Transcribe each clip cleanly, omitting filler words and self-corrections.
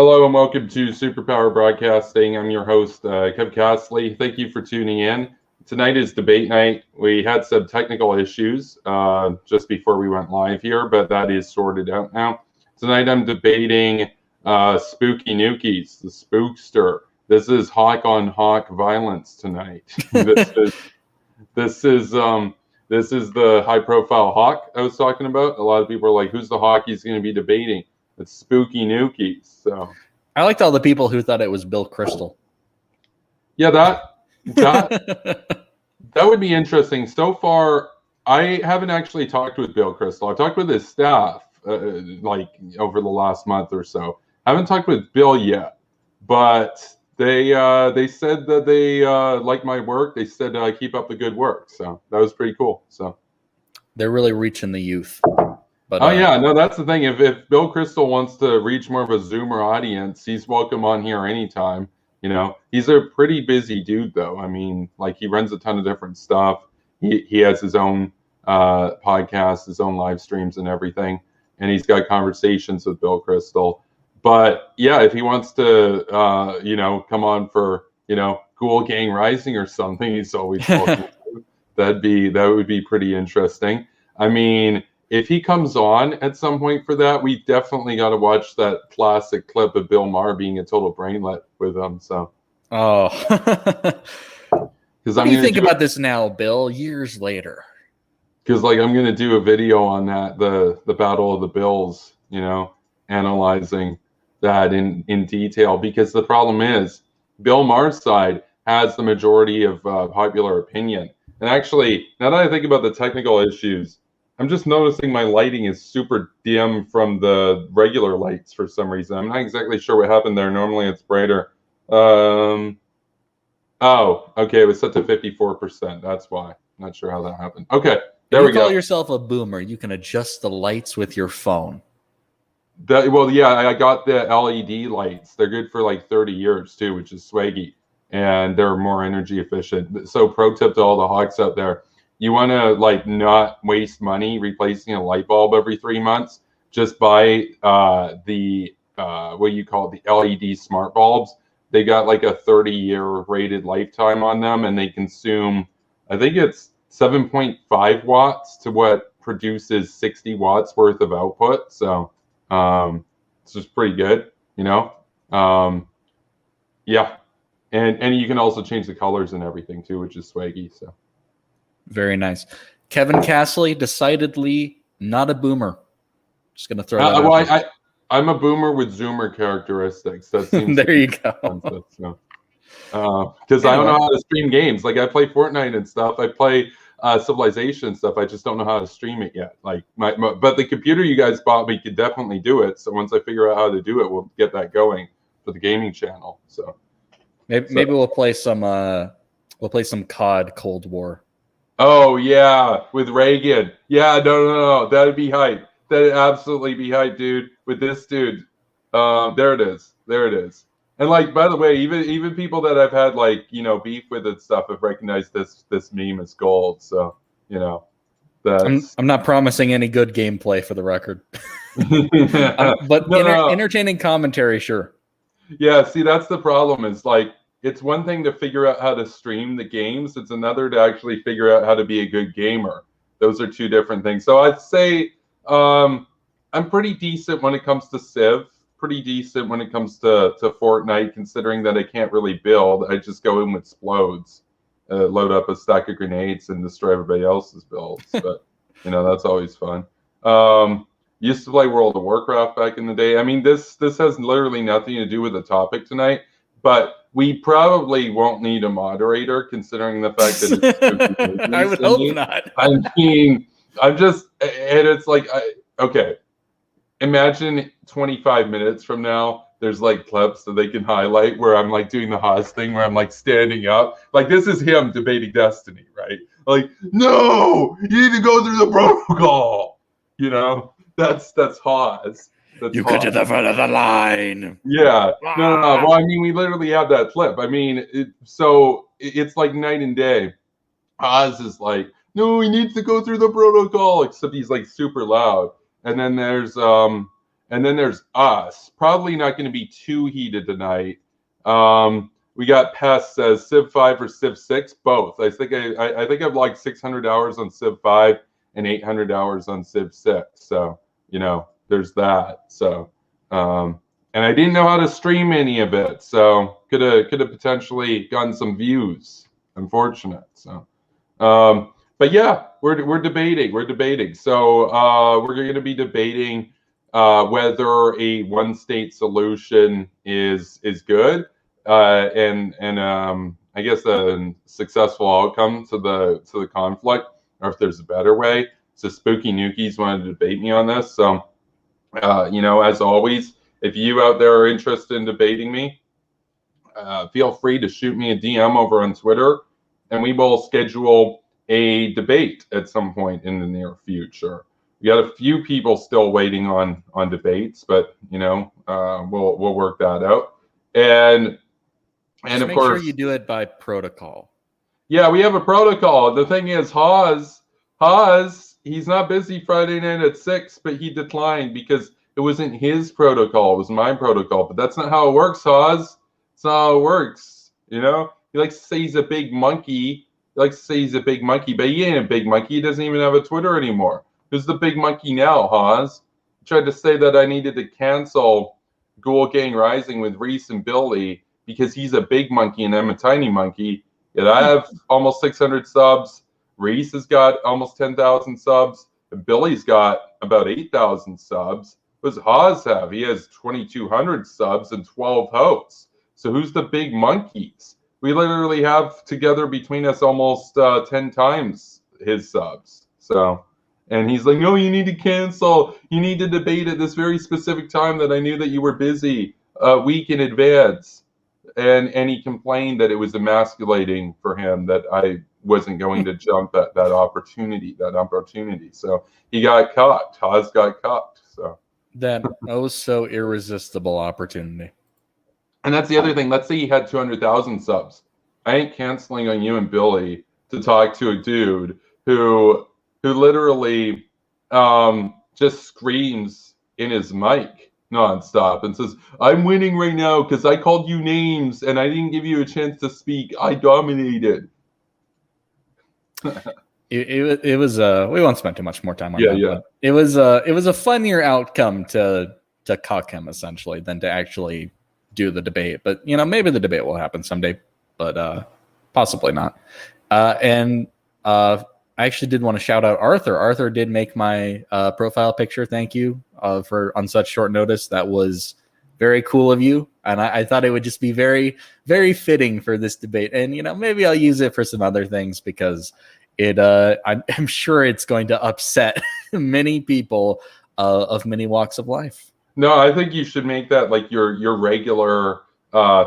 Hello and welcome to Superpower Broadcasting. I'm your host, Kev Castley. Thank you for tuning in. Tonight is debate night. We had some technical issues just before we went live here, but that is sorted out now. Tonight I'm debating Spooky Nukies, the Spookster. This is hawk on hawk violence tonight. This is the high profile hawk I was talking about. A lot of people are like, who's the hawk he's going to be debating? It's Spooky Nukies. So I liked all the people who thought it was Bill Crystal. Yeah, that would be interesting. So far, I haven't actually talked with Bill Crystal. I've talked with his staff like over the last month or so. I haven't talked with Bill yet, but they said that they like my work. They said keep up the good work. So that was pretty cool. So they're really reaching the youth. But, yeah, no, that's the thing. If Bill Crystal wants to reach more of a Zoomer audience, he's welcome on here anytime. You know, he's a pretty busy dude, though. I mean, like he runs a ton of different stuff. He has his own podcast, his own live streams and everything. And he's got conversations with Bill Crystal. But yeah, if he wants to, come on for, Ghoul Gang Rising or something, he's always welcome. That would be pretty interesting. I mean, if he comes on at some point for that, we definitely got to watch that classic clip of Bill Maher being a total brainlet with him. So, what do you think about this now, Bill? Years later, because I'm going to do a video on that, the Battle of the Bills, analyzing that in detail. Because the problem is, Bill Maher's side has the majority of popular opinion. And actually, now that I think about the technical issues, I'm just noticing my lighting is super dim from the regular lights for some reason. I'm not exactly sure what happened there. Normally it's brighter. Oh, okay. It was set to 54%. That's why. Not sure how that happened. Okay, there we go. You call yourself a boomer. You can adjust the lights with your phone. I got the LED lights. They're good for like 30 years too, which is swaggy. And they're more energy efficient. So pro tip to all the hawks out there. You want to not waste money replacing a light bulb every 3 months. Just buy the LED smart bulbs. They got like a 30-year rated lifetime on them, and they consume, I think it's 7.5 watts to what produces 60 watts worth of output. So it's just pretty good, Yeah, and you can also change the colors and everything too, which is swaggy. So. Very nice. Kevin Castley, decidedly not a boomer. Just going to throw that out there. I'm a boomer with Zoomer characteristics. That seems there you go. Because I don't know how to stream games. Like I play Fortnite and stuff. I play Civilization and stuff. I just don't know how to stream it yet. But the computer you guys bought me could definitely do it. So once I figure out how to do it, we'll get that going for the gaming channel. So maybe we'll play some COD Cold War. Oh, yeah, with Reagan. Yeah, no. That'd be hype. That'd absolutely be hype, dude, with this dude. There it is. And, by the way, even people that I've had, beef with and stuff have recognized this meme as gold. So, that's... I'm not promising any good gameplay for the record. But entertaining commentary, sure. Yeah, see, that's the problem is, it's one thing to figure out how to stream the games. It's another to actually figure out how to be a good gamer. Those are two different things. So I'd say I'm pretty decent when it comes to Civ. Pretty decent when it comes to Fortnite, considering that I can't really build. I just go in with explodes, load up a stack of grenades, and destroy everybody else's builds. But, that's always fun. Used to play World of Warcraft back in the day. I mean, this has literally nothing to do with the topic tonight. But we probably won't need a moderator, considering the fact that it's I would hope not. I mean, it's okay. Imagine 25 minutes from now, there's clips that they can highlight where I'm doing the Haas thing, where I'm standing up. This is him debating Destiny, right? No, you need to go through the protocol. That's Haas. You get to the front of the line. Yeah. No. Well, I mean, we literally have that clip. I mean, it's like night and day. Oz is no, he needs to go through the protocol, except he's super loud. And then there's and then there's us. Probably not going to be too heated tonight. We got Pest says Civ 5 or Civ 6, both. I think I've like 600 hours on Civ 5 and 800 hours on Civ 6. So, there's that. So, and I didn't know how to stream any of it, so could have potentially gotten some views. Unfortunate. So, but yeah, we're debating. So we're going to be debating whether a one-state solution is good, and I guess a successful outcome to the conflict, or if there's a better way. So Spooky Nukies wanted to debate me on this. So as always, if you out there are interested in debating me, feel free to shoot me a DM over on Twitter, and we will schedule a debate at some point in the near future. We got a few people still waiting on debates, but we'll work that out. And just of make course, sure you do it by protocol. Yeah, we have a protocol. The thing is, Haas, he's not busy Friday night at 6, but he declined because it wasn't his protocol. It was my protocol. But that's not how it works, Haas. It's not how it works. He likes to say he's a big monkey. But he ain't a big monkey. He doesn't even have a Twitter anymore. Who's the big monkey now, Haas? He tried to say that I needed to cancel Ghoul Gang Rising with Reese and Billy because he's a big monkey and I'm a tiny monkey. Yet I have almost 600 subs. Reese has got almost 10,000 subs. And Billy's got about 8,000 subs. What does Haas have? He has 2,200 subs and 12 hosts. So who's the big monkeys? We literally have together between us almost 10 times his subs. So, and he's like, no, you need to cancel. You need to debate at this very specific time that I knew that you were busy a week in advance. And he complained that it was emasculating for him that I wasn't going to jump at that opportunity. So he got caught. Haas got caught. So that was so irresistible opportunity. And that's the other thing. Let's say he had 200,000 subs. I ain't canceling on you and Billy to talk to a dude who literally just screams in his mic nonstop and says, I'm winning right now because I called you names and I didn't give you a chance to speak. I dominated. It was we won't spend too much more time on that. Yeah. But it was a funnier outcome to cuck him essentially than to actually do the debate. But maybe the debate will happen someday, but possibly not. And I actually did want to shout out Arthur. Arthur did make my profile picture. Thank you for on such short notice. That was very cool of you. And I thought it would just be very, very fitting for this debate. And, maybe I'll use it for some other things because I'm sure it's going to upset many people of many walks of life. No, I think you should make that like your regular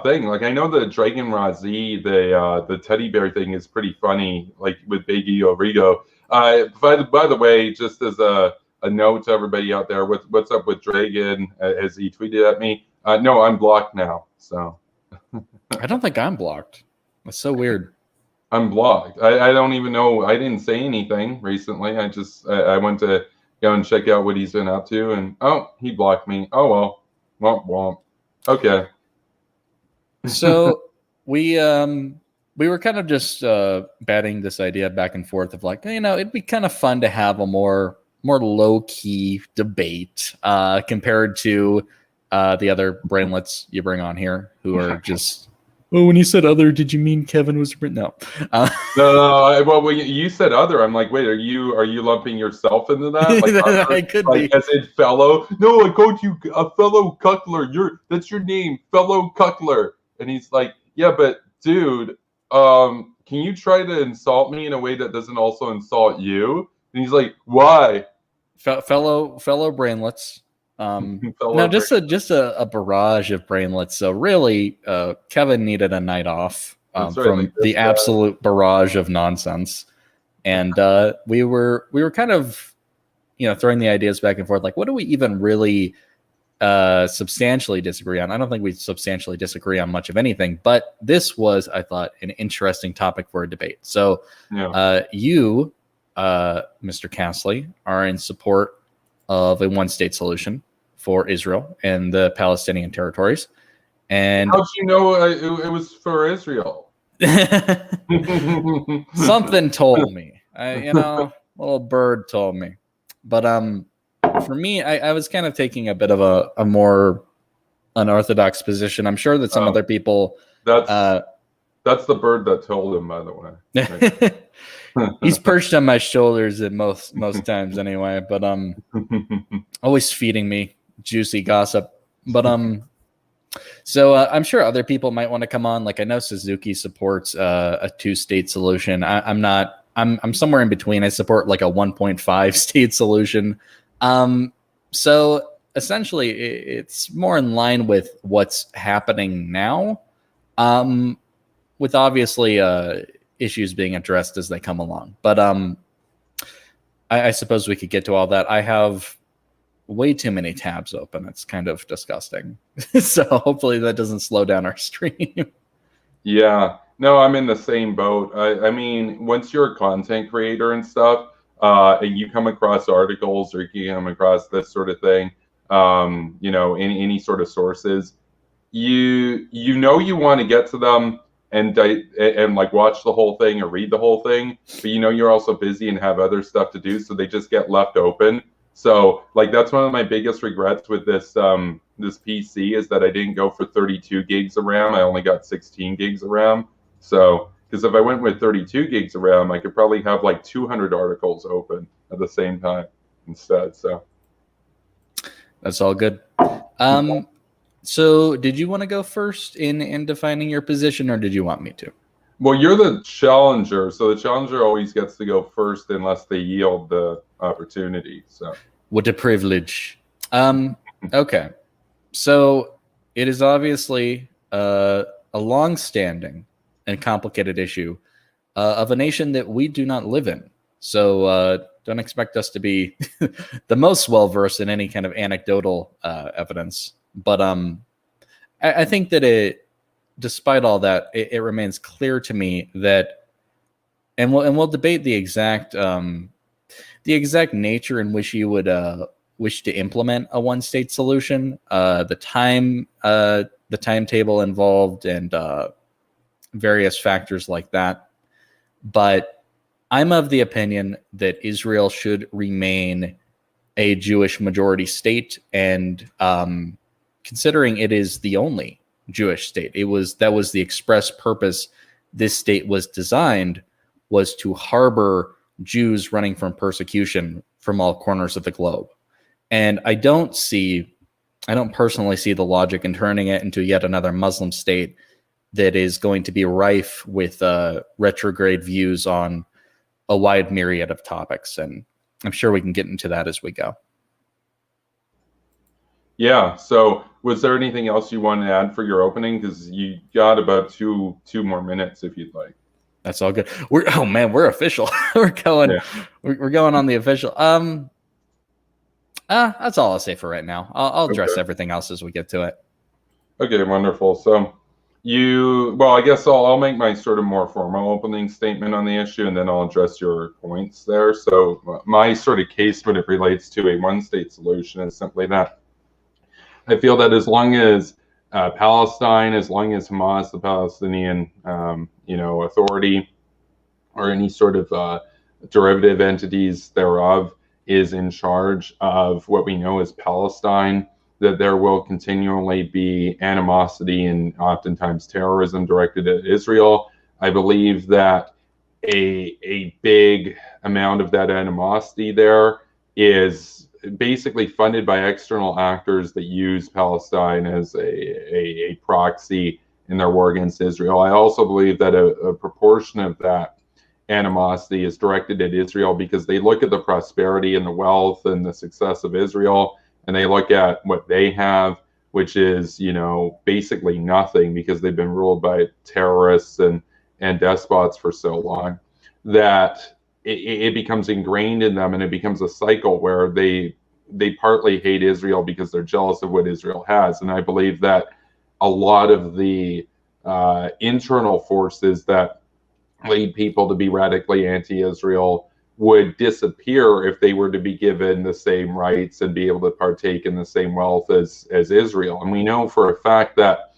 thing. Like I know the Dragon Razi, the teddy bear thing is pretty funny, like with Big Ego Rigo. By the way, just as a note to everybody out there, what's up with Dragon? As he tweeted at me, no, I'm blocked now. So I don't think I'm blocked. That's so weird. I'm blocked. I don't even know. I didn't say anything recently. I went to go and check out what he's been up to, and he blocked me. Oh well, womp womp. Okay. So we were kind of just batting this idea back and forth of like, it'd be kind of fun to have a more low key debate compared to the other brainlets you bring on here who are just. Oh, when you said other, did you mean Kevin was no? No. Well, when you said other, I'm like, wait, are you lumping yourself into that? Like, other, I could like be. As in fellow. No, I called you a fellow cuckler. That's your name, fellow cuckler. And he's like, yeah, but dude, can you try to insult me in a way that doesn't also insult you? And he's like, why? Fellow brainlets. No, just a barrage of brainlets. So really, Kevin needed a night off from the absolute barrage of nonsense, and we were kind of throwing the ideas back and forth. Like, what do we even really substantially disagree on? I don't think we substantially disagree on much of anything, but this was, I thought, an interesting topic for a debate. So, you, Mr. Castley, are in support of a one-state solution. for Israel and the Palestinian territories. And how'd you know it was for Israel? something told me. A little bird told me. But for me, I was kind of taking a bit of a more unorthodox position. I'm sure that some other people. That's the bird that told him, by the way. He's perched on my shoulders at most times anyway, but always feeding me juicy gossip. But so I'm sure other people might want to come on. Like I know Suzuki supports a 2-state solution. I'm somewhere in between. I support like a 1.5 state solution. So essentially it's more in line with what's happening now. With obviously issues being addressed as they come along. But I suppose we could get to all that. I have way too many tabs open. It's kind of disgusting. So hopefully that doesn't slow down our stream. Yeah. No, I'm in the same boat. I mean, once you're a content creator and stuff, and you come across articles or you come across this sort of thing, any sort of sources, you want to get to them and like watch the whole thing or read the whole thing, but you're also busy and have other stuff to do, so they just get left open. So like that's one of my biggest regrets with this this PC is that I didn't go for 32 gigs of RAM. I only got 16 gigs of RAM. So because if I went with 32 gigs of RAM, I could probably have like 200 articles open at the same time instead. So that's all good. So did you want to go first in defining your position, or did you want me to? Well, you're the challenger, so the challenger always gets to go first unless they yield the opportunity. So what a privilege. Okay. So it is obviously a long-standing and complicated issue of a nation that we do not live in. So don't expect us to be the most well-versed in any kind of anecdotal evidence. But I think that despite all that, it remains clear to me that, and we'll debate the exact nature in which you would wish to implement a 1-state solution, the timetable involved, and various factors like that. But I'm of the opinion that Israel should remain a Jewish majority state, and considering it is the only Jewish state, that was the express purpose this state was designed, was to harbor Jews running from persecution from all corners of the globe. And I don't personally see the logic in turning it into yet another Muslim state that is going to be rife with retrograde views on a wide myriad of topics. And I'm sure we can get into that as we go. Yeah. So was there anything else you want to add for your opening? Because you got about two more minutes if you'd like. That's all good. We're official. we're going on the official. That's all I'll say for right now. I'll address everything else as we get to it. Okay, wonderful. So I guess I'll make my sort of more formal opening statement on the issue, and then I'll address your points there. So my sort of case when it relates to a 1-state solution is simply that I feel that as long as Palestine, as long as Hamas, the Palestinian, authority, or any sort of derivative entities thereof, is in charge of what we know as Palestine, that there will continually be animosity and oftentimes terrorism directed at Israel. I believe that a big amount of that animosity there is basically funded by external actors that use Palestine as a proxy in their war against Israel. I also believe that a proportion of that animosity is directed at Israel because they look at the prosperity and the wealth and the success of Israel, and they look at what they have, which is, basically nothing because they've been ruled by terrorists and despots for so long that it becomes ingrained in them, and it becomes a cycle where they partly hate Israel because they're jealous of what Israel has. And I believe that a lot of the internal forces that lead people to be radically anti-Israel would disappear if they were to be given the same rights and be able to partake in the same wealth as Israel. And we know for a fact that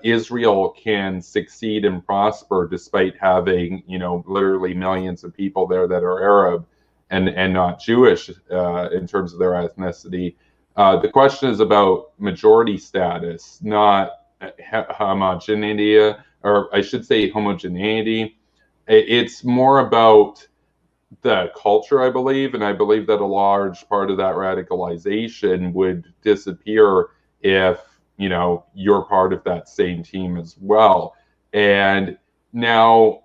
Israel can succeed and prosper despite having, literally millions of people there that are Arab and not Jewish in terms of their ethnicity. The question is about majority status, not homogeneity, or I should say homogeneity. It's more about the culture, I believe, and I believe that a large part of that radicalization would disappear if you're part of that same team as well. And now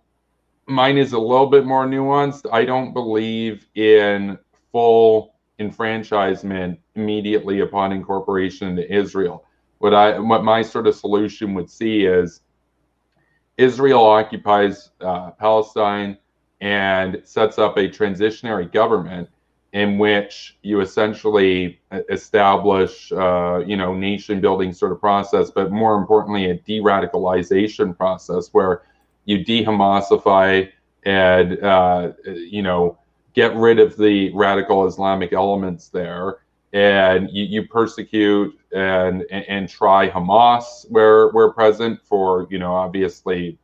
mine is a little bit more nuanced. I don't believe in full enfranchisement immediately upon incorporation into Israel. What my sort of solution would see is Israel occupies Palestine and sets up a transitionary government in which you essentially establish, nation building sort of process, but more importantly, a de-radicalization process where you de-Hamasify and, get rid of the radical Islamic elements there, and you persecute and try Hamas where present for, obviously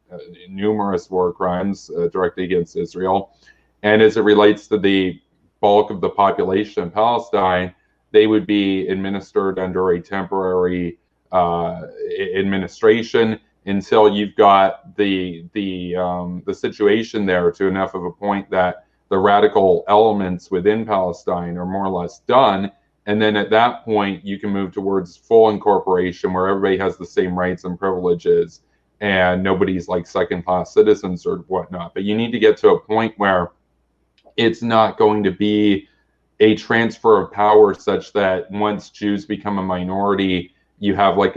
numerous war crimes directly against Israel. And as it relates to the bulk of the population in Palestine, they would be administered under a temporary administration until you've got the situation there to enough of a point that the radical elements within Palestine are more or less done. And then at that point, you can move towards full incorporation where everybody has the same rights and privileges and nobody's like second-class citizens or whatnot. But you need to get to a point where it's not going to be a transfer of power such that once Jews become a minority, you have like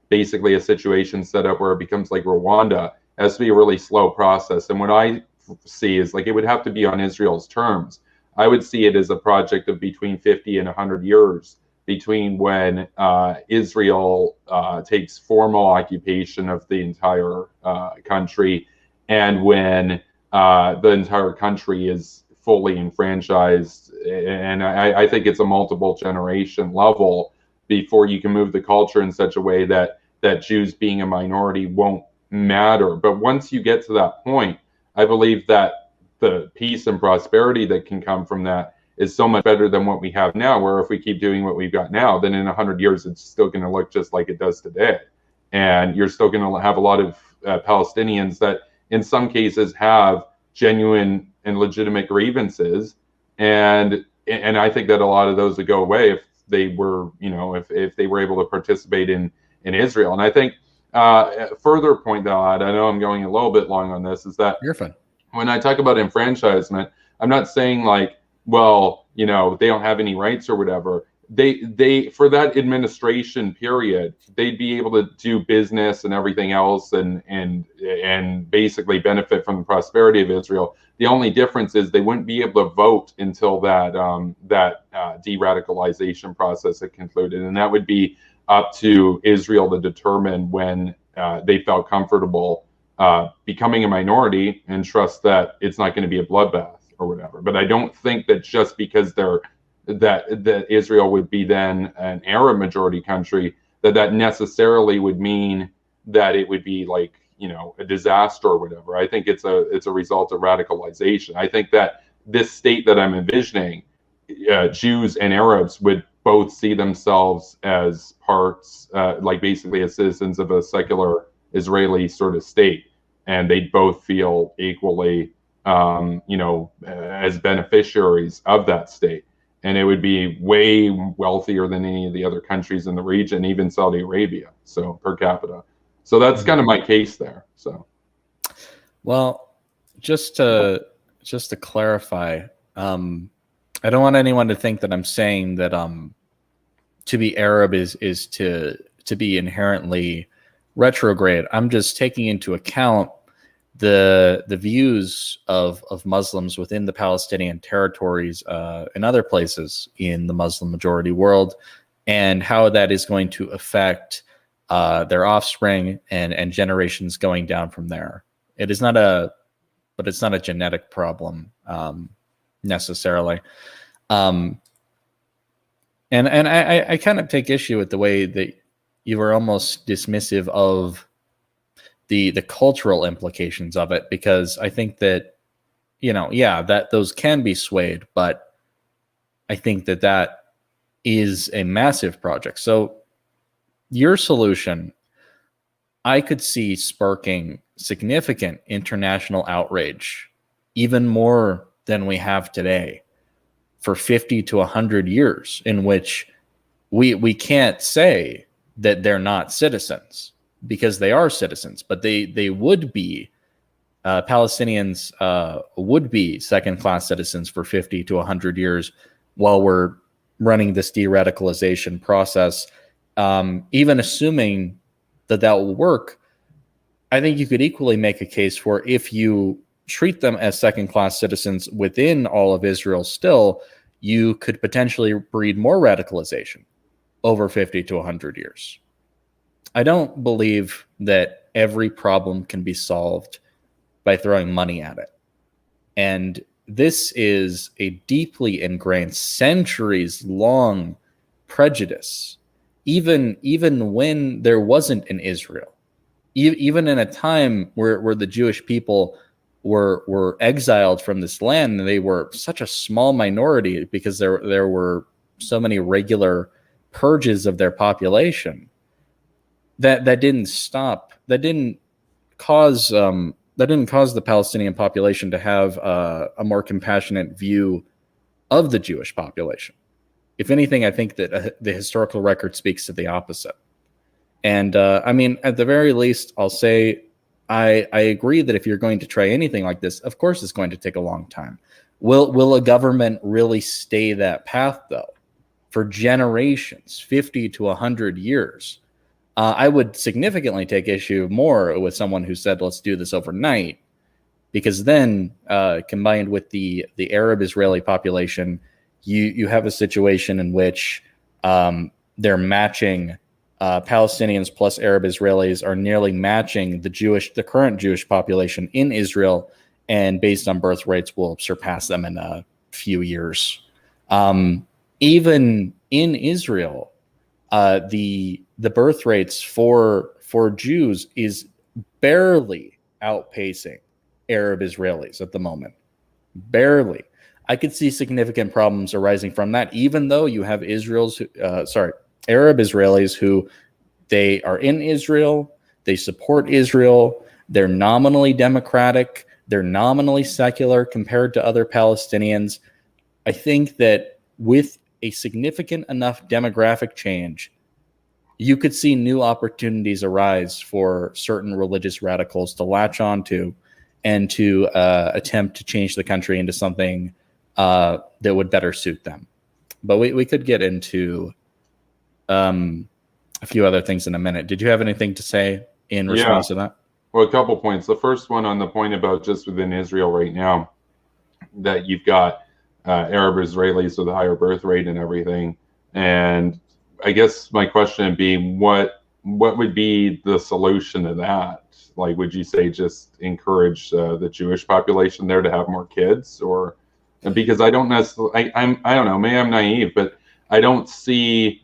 basically a situation set up where it becomes like Rwanda. It has to be a really slow process. And what I see is like it would have to be on Israel's terms. I would see it as a project of between 50 and 100 years between when Israel takes formal occupation of the entire country and when the entire country is fully enfranchised. And I think it's a multiple generation level before you can move the culture in such a way that Jews being a minority won't matter. But once you get to that point, I believe that the peace and prosperity that can come from that is so much better than what we have now, where if we keep doing what we've got now, then in 100 years, it's still going to look just like it does today. And you're still going to have a lot of Palestinians that in some cases have genuine and legitimate grievances. And I think that a lot of those would go away if they were, if they were able to participate in Israel. And I think further point that I know I'm going a little bit long on this, is that you're fine. When I talk about enfranchisement, I'm not saying like, well, they don't have any rights or whatever. They for that administration period, they'd be able to do business and everything else and basically benefit from the prosperity of Israel. The only difference is they wouldn't be able to vote until that de-radicalization process had concluded, and that would be up to Israel to determine when they felt comfortable becoming a minority and trust that it's not going to be a bloodbath or whatever. But I don't think that just because that Israel would be then an Arab majority country, that necessarily would mean that it would be like, a disaster or whatever. I think it's a result of radicalization. I think that this state that I'm envisioning, Jews and Arabs would both see themselves as parts, like basically as citizens of a secular Israeli sort of state. And they both feel equally, as beneficiaries of that state. And it would be way wealthier than any of the other countries in the region, even Saudi Arabia, so per capita. So that's kind of my case there. So, well, just to clarify, I don't want anyone to think that I'm saying that to be Arab is to be inherently retrograde. I'm just taking into account the views of Muslims within the Palestinian territories and other places in the Muslim majority world, and how that is going to affect their offspring and generations going down from there. It is not a but it's not a genetic problem necessarily. And I kind of take issue with the way that you were almost dismissive of the cultural implications of it, because I think that, that those can be swayed, but I think that is a massive project. So your solution, I could see sparking significant international outrage, even more than we have today, for 50 to 100 years, in which we can't say that they're not citizens, because they are citizens, but they would be, Palestinians would be second-class citizens for 50 to 100 years while we're running this de-radicalization process. Even assuming that will work, I think you could equally make a case for, if you treat them as second-class citizens within all of Israel still, you could potentially breed more radicalization over 50 to 100 years. I don't believe that every problem can be solved by throwing money at it. And this is a deeply ingrained, centuries-long prejudice, even when there wasn't an Israel. Even in a time where the Jewish people were exiled from this land, and they were such a small minority because there were so many regular purges of their population, that didn't stop. That didn't cause the Palestinian population to have a more compassionate view of the Jewish population. If anything, I think that the historical record speaks to the opposite. And I mean, at the very least, I'll say I agree that if you're going to try anything like this, of course it's going to take a long time. Will a government really stay that path, though, for generations, 50 to 100 years? I would significantly take issue more with someone who said, let's do this overnight, because then combined with the Arab-Israeli population, you have a situation in which they're matching Palestinians plus Arab Israelis are nearly matching the current Jewish population in Israel, and based on birth rates will surpass them in a few years. Even in Israel, the birth rates for Jews is barely outpacing Arab Israelis at the moment. Barely. I could see significant problems arising from that, even though you have Arab Israelis who, they are in Israel, they support Israel, they're nominally democratic, they're nominally secular compared to other Palestinians. I think that with a significant enough demographic change, you could see new opportunities arise for certain religious radicals to latch onto and to attempt to change the country into something that would better suit them. But we could get into a few other things in a minute. Did you have anything to say in response to that? Well, a couple points. The first one on the point about just within Israel right now, that you've got Arab Israelis with a higher birth rate and everything. And I guess my question would be, what would be the solution to that? Like, would you say just encourage the Jewish population there to have more kids? Or, because I don't necessarily, I don't know, maybe I'm naive, but I don't see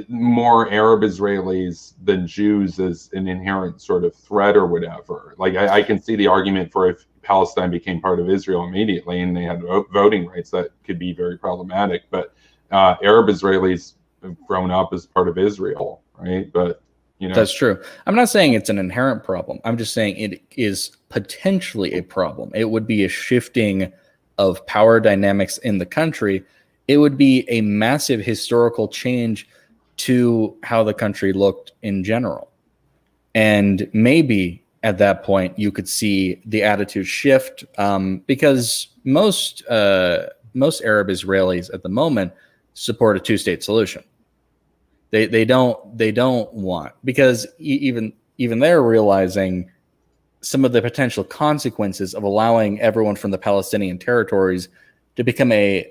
more Arab Israelis than Jews as an inherent sort of threat or whatever. Like, I can see the argument for if Palestine became part of Israel immediately and they had voting rights, that could be very problematic. But Arab Israelis have grown up as part of Israel, right? But that's true. I'm not saying it's an inherent problem. I'm just saying it is potentially a problem. It would be a shifting of power dynamics in the country. It would be a massive historical change to how the country looked in general. And maybe at that point you could see the attitude shift, because most Arab Israelis at the moment support a two-state solution. They don't want, because even they're realizing some of the potential consequences of allowing everyone from the Palestinian territories to become a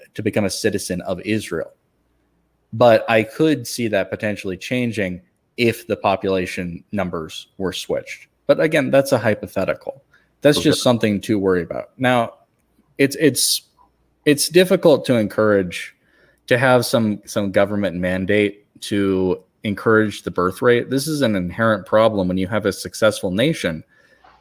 citizen of Israel. But I could see that potentially changing if the population numbers were switched. But again, that's a hypothetical. That's Okay. just something to worry about. Now, it's difficult to encourage to have some government mandate to encourage the birth rate. This is an inherent problem when you have a successful nation.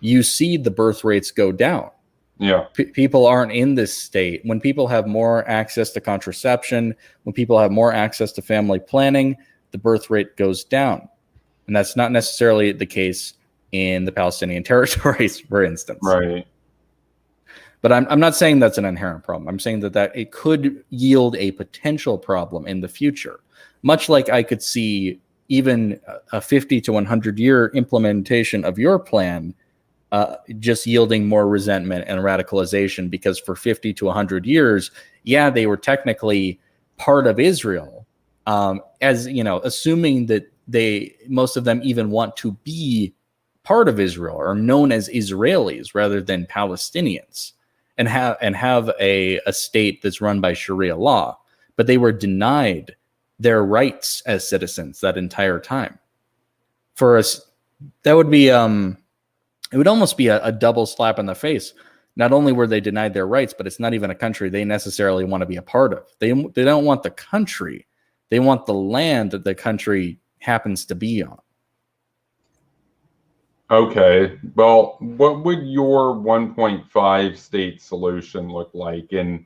You see the birth rates go down. Yeah. People aren't in this state. When people have more access to contraception, when people have more access to family planning, the birth rate goes down. And that's not necessarily the case in the Palestinian territories, for instance. Right. But I'm not saying that's an inherent problem. I'm saying that it could yield a potential problem in the future. Much like I could see even a 50 to 100 year implementation of your plan just yielding more resentment and radicalization, because for 50 to 100 years, yeah, they were technically part of Israel, as you know, assuming that most of them even want to be part of Israel or known as Israelis rather than Palestinians, and have a state that's run by Sharia law, but they were denied their rights as citizens that entire time. For us, that would be it would almost be a double slap in the face. Not only were they denied their rights, but it's not even a country they necessarily want to be a part of. They don't want the country. They want the land that the country happens to be on. Okay. Well, what would your 1.5 state solution look like? And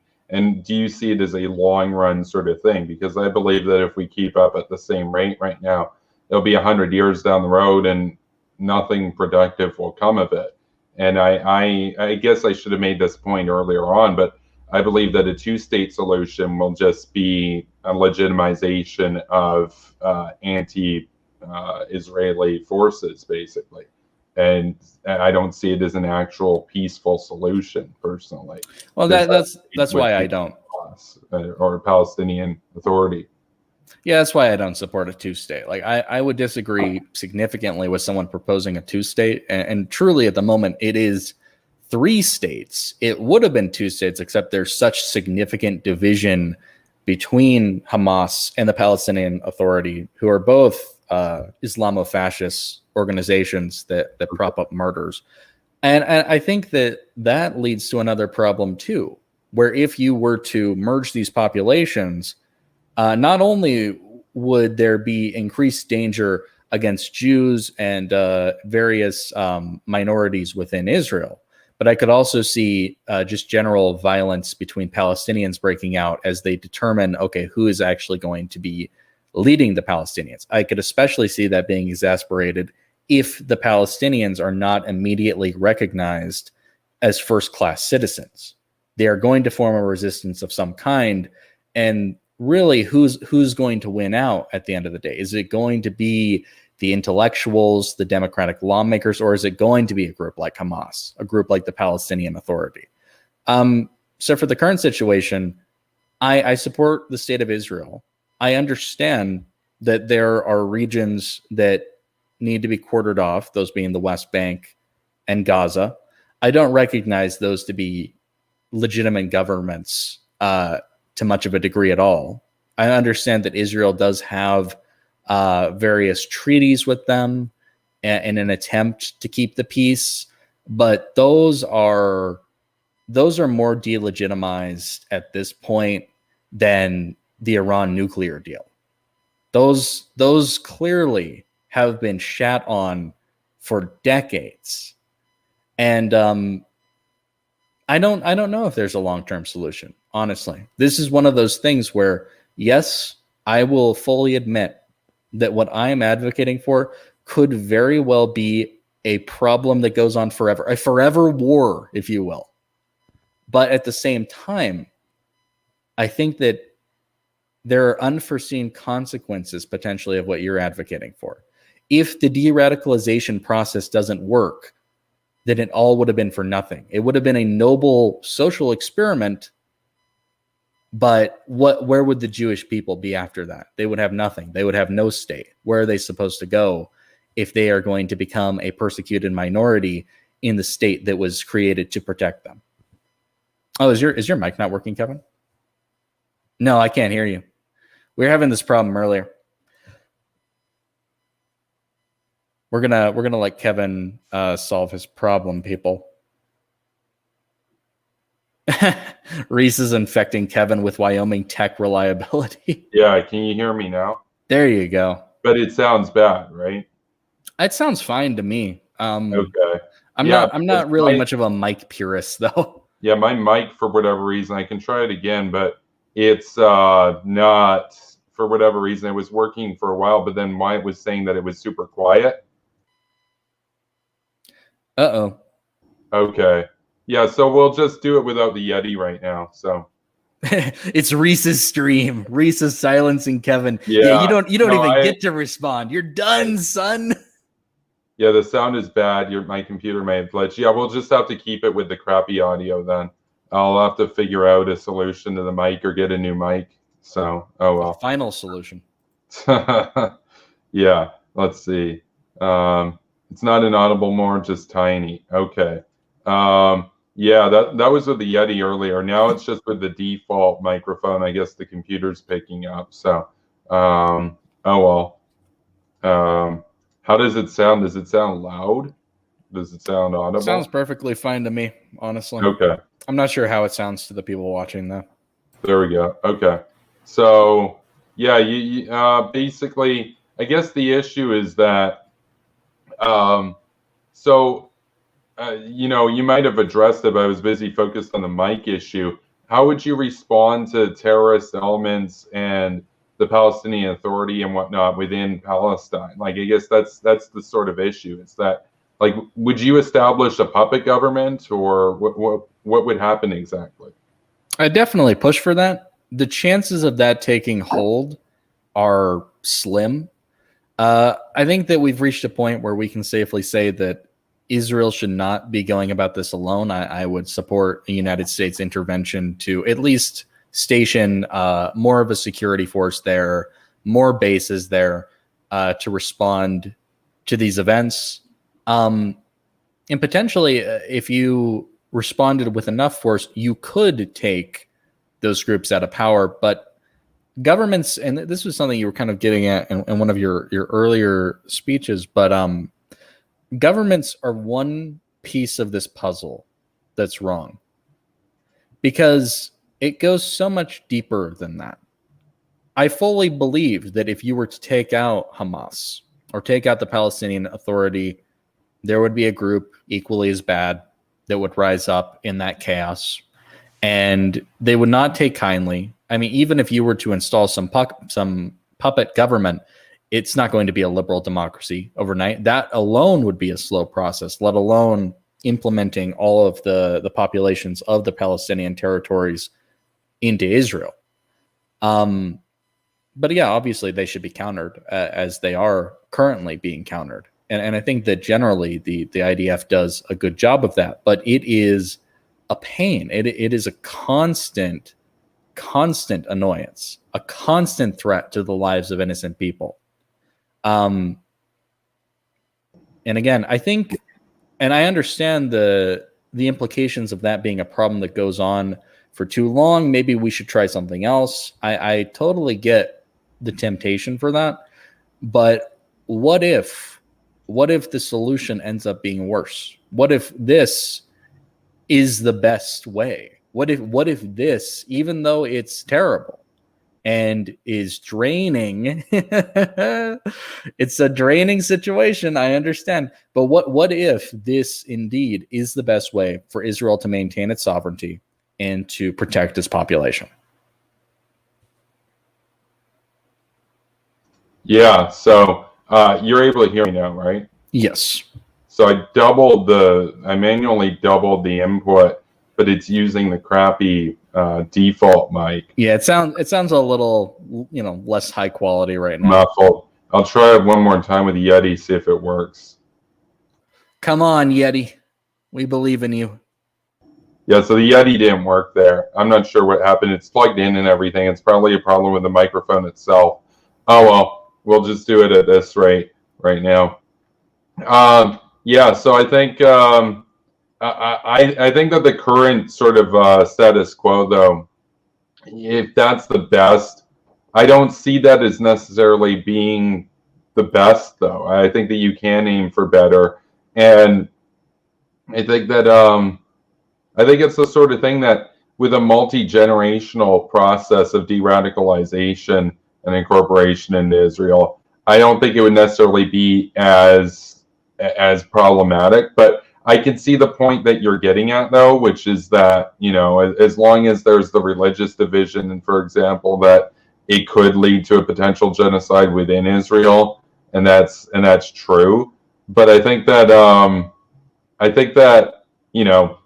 do you see it as a long run sort of thing? Because I believe that if we keep up at the same rate right now, it'll be 100 years down the road and nothing productive will come of it. And I guess I should have made this point earlier on, but I believe that a two-state solution will just be a legitimization of anti-Israeli forces, basically. And I don't see it as an actual peaceful solution, personally. Well, that's why I don't. Or Palestinian Authority. Yeah, that's why I don't support a two-state. Like I would disagree significantly with someone proposing a two-state, and truly at the moment it is 3 states. It would have been 2 states, except there's such significant division between Hamas and the Palestinian Authority, who are both Islamo-fascist organizations that prop up murders. And I think that leads to another problem too, where if you were to merge these populations, not only would there be increased danger against Jews and various minorities within Israel, but I could also see just general violence between Palestinians breaking out as they determine, okay, who is actually going to be leading the Palestinians. I could especially see that being exacerbated if the Palestinians are not immediately recognized as first-class citizens. They are going to form a resistance of some kind, and really, who's going to win out at the end of the day? Is it going to be the intellectuals, the democratic lawmakers, or is it going to be a group like Hamas, a group like the Palestinian Authority? So for the current situation, I support the state of Israel. I understand that there are regions that need to be quartered off, those being the West Bank and Gaza. I don't recognize those to be legitimate governments to much of a degree at all. I understand that Israel does have various treaties with them in an attempt to keep the peace, but those are more delegitimized at this point than the Iran nuclear deal. Those clearly have been shat on for decades, and I don't know if there's a long-term solution. Honestly, this is one of those things where, yes, I will fully admit that what I am advocating for could very well be a problem that goes on forever, a forever war, if you will. But at the same time, I think that there are unforeseen consequences potentially of what you're advocating for. If the de-radicalization process doesn't work, then it all would have been for nothing. It would have been a noble social experiment, but where would the Jewish people be after that? They would have nothing. They would have no state. Where are they supposed to go if they are going to become a persecuted minority in the state that was created to protect them? Oh, is your mic not working, Kevin? No, I can't hear you. We were having this problem earlier. We're gonna let Kevin solve his problem, people. Reese is infecting Kevin with Wyoming tech reliability. Yeah, can you hear me now? There you go. But it sounds bad, right? It sounds fine to me. Okay. I'm not really much of a mic purist though. Yeah, my mic, for whatever reason, I can try it again, but it's not, for whatever reason. It was working for a while, but then Wyatt was saying that it was super quiet. Uh-oh. Okay. Yeah, so we'll just do it without the Yeti right now. So it's Reese's stream. Reese is silencing Kevin. Yeah, you don't even get to respond. You're done, son. Yeah, the sound is bad. My computer may have glitched. Yeah, we'll just have to keep it with the crappy audio then. I'll have to figure out a solution to the mic or get a new mic. So, oh well. Final solution. Yeah, let's see. It's not inaudible more, just tiny. Okay. Yeah, that was with the Yeti earlier. Now it's just with the default microphone. I guess the computer's picking up. So, oh well. How does it sound? Does it sound loud? Does it sound audible? It sounds perfectly fine to me, honestly. Okay. I'm not sure how it sounds to the people watching, though. There we go. Okay. So, yeah, you basically, I guess the issue is that, you might have addressed it, but I was busy focused on the mic issue. How would you respond to terrorist elements and the Palestinian Authority and whatnot within Palestine? Like, I guess that's the sort of issue. It's that, like, would you establish a puppet government, or what would happen exactly? I definitely push for that. The chances of that taking hold are slim. I think that we've reached a point where we can safely say that Israel should not be going about this alone. I would support a United States intervention to at least station more of a security force there, more bases there to respond to these events. And potentially, if you responded with enough force, you could take those groups out of power. But governments, and this was something you were kind of getting at in one of your earlier speeches, but governments are one piece of this puzzle that's wrong, because it goes so much deeper than that. I fully believe that if you were to take out Hamas or take out the Palestinian Authority, there would be a group equally as bad that would rise up in that chaos, and they would not take kindly. I mean, even if you were to install some puppet government, it's not going to be a liberal democracy overnight. That alone would be a slow process, let alone implementing all of the populations of the Palestinian territories into Israel. But yeah, obviously they should be countered as they are currently being countered. And I think that generally the IDF does a good job of that, but it is a pain. It is a constant annoyance, a constant threat to the lives of innocent people. And again, I think, and I understand the implications of that being a problem that goes on for too long. Maybe we should try something else. I totally get the temptation for that. But what if the solution ends up being worse? What if this is the best way? What if this, even though it's terrible and is draining, it's a draining situation, I understand. But what if this indeed is the best way for Israel to maintain its sovereignty and to protect its population? Yeah, so you're able to hear me now, right? Yes. So I manually doubled the input, but it's using the crappy default mic. Yeah, it sounds a little, less high quality right now. Muffled. I'll try it one more time with the Yeti, see if it works. Come on, Yeti. We believe in you. Yeah, so the Yeti didn't work there. I'm not sure what happened. It's plugged in and everything. It's probably a problem with the microphone itself. Oh well, we'll just do it at this rate right now. Yeah, so I think I think that the current sort of status quo, though, if that's the best, I don't see that as necessarily being the best, though. I think that you can aim for better, and I think that I think it's the sort of thing that with a multi-generational process of de-radicalization and incorporation into Israel, I don't think it would necessarily be as problematic. But I can see the point that you're getting at, though, which is that, you know, as long as there's the religious division, and for example, that it could lead to a potential genocide within Israel, and that's true. But I think that you know,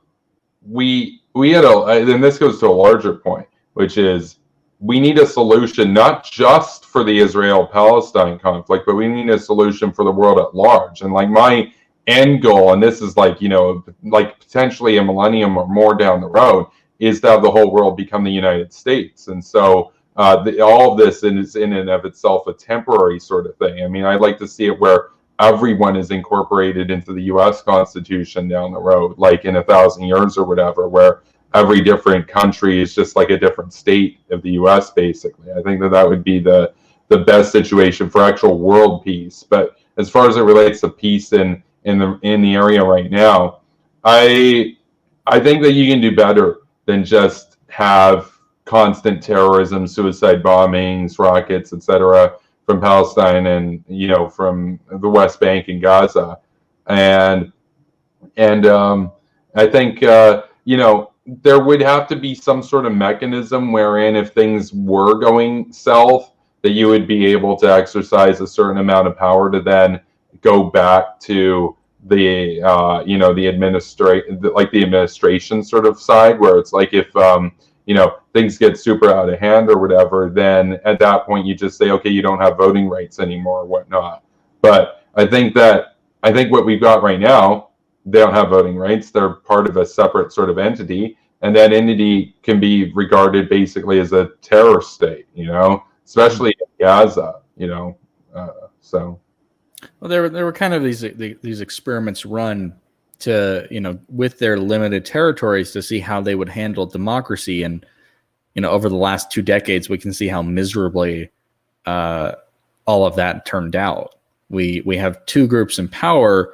we had and this goes to a larger point, which is we need a solution not just for the Israel-Palestine conflict, but we need a solution for the world at large. And like my end goal, and this is like, you know, like potentially a millennium or more down the road, is to have the whole world become the United States. And so all of this is in and of itself a temporary sort of thing. I mean, I'd like to see it where everyone is incorporated into the U.S. Constitution down the road, like in 1,000 years or whatever, where every different country is just like a different state of the U.S. basically. I think that would be the best situation for actual world peace. But as far as it relates to peace in the area right now, I think that you can do better than just have constant terrorism, suicide bombings, rockets, etc., from Palestine and, you know, from the West Bank and Gaza. And I think you know, there would have to be some sort of mechanism wherein if things were going south, that you would be able to exercise a certain amount of power to then go back to the you know, the administration sort of side, where it's like if you know, things get super out of hand or whatever, then at that point you just say, okay, you don't have voting rights anymore or whatnot. But I think what we've got right now, they don't have voting rights. They're part of a separate sort of entity, and that entity can be regarded basically as a terror state, you know, especially in Gaza, you know. So, well, there were kind of these experiments run to, you know, with their limited territories to see how they would handle democracy, and, you know, over the last 2 decades, we can see how miserably all of that turned out. We have 2 groups in power.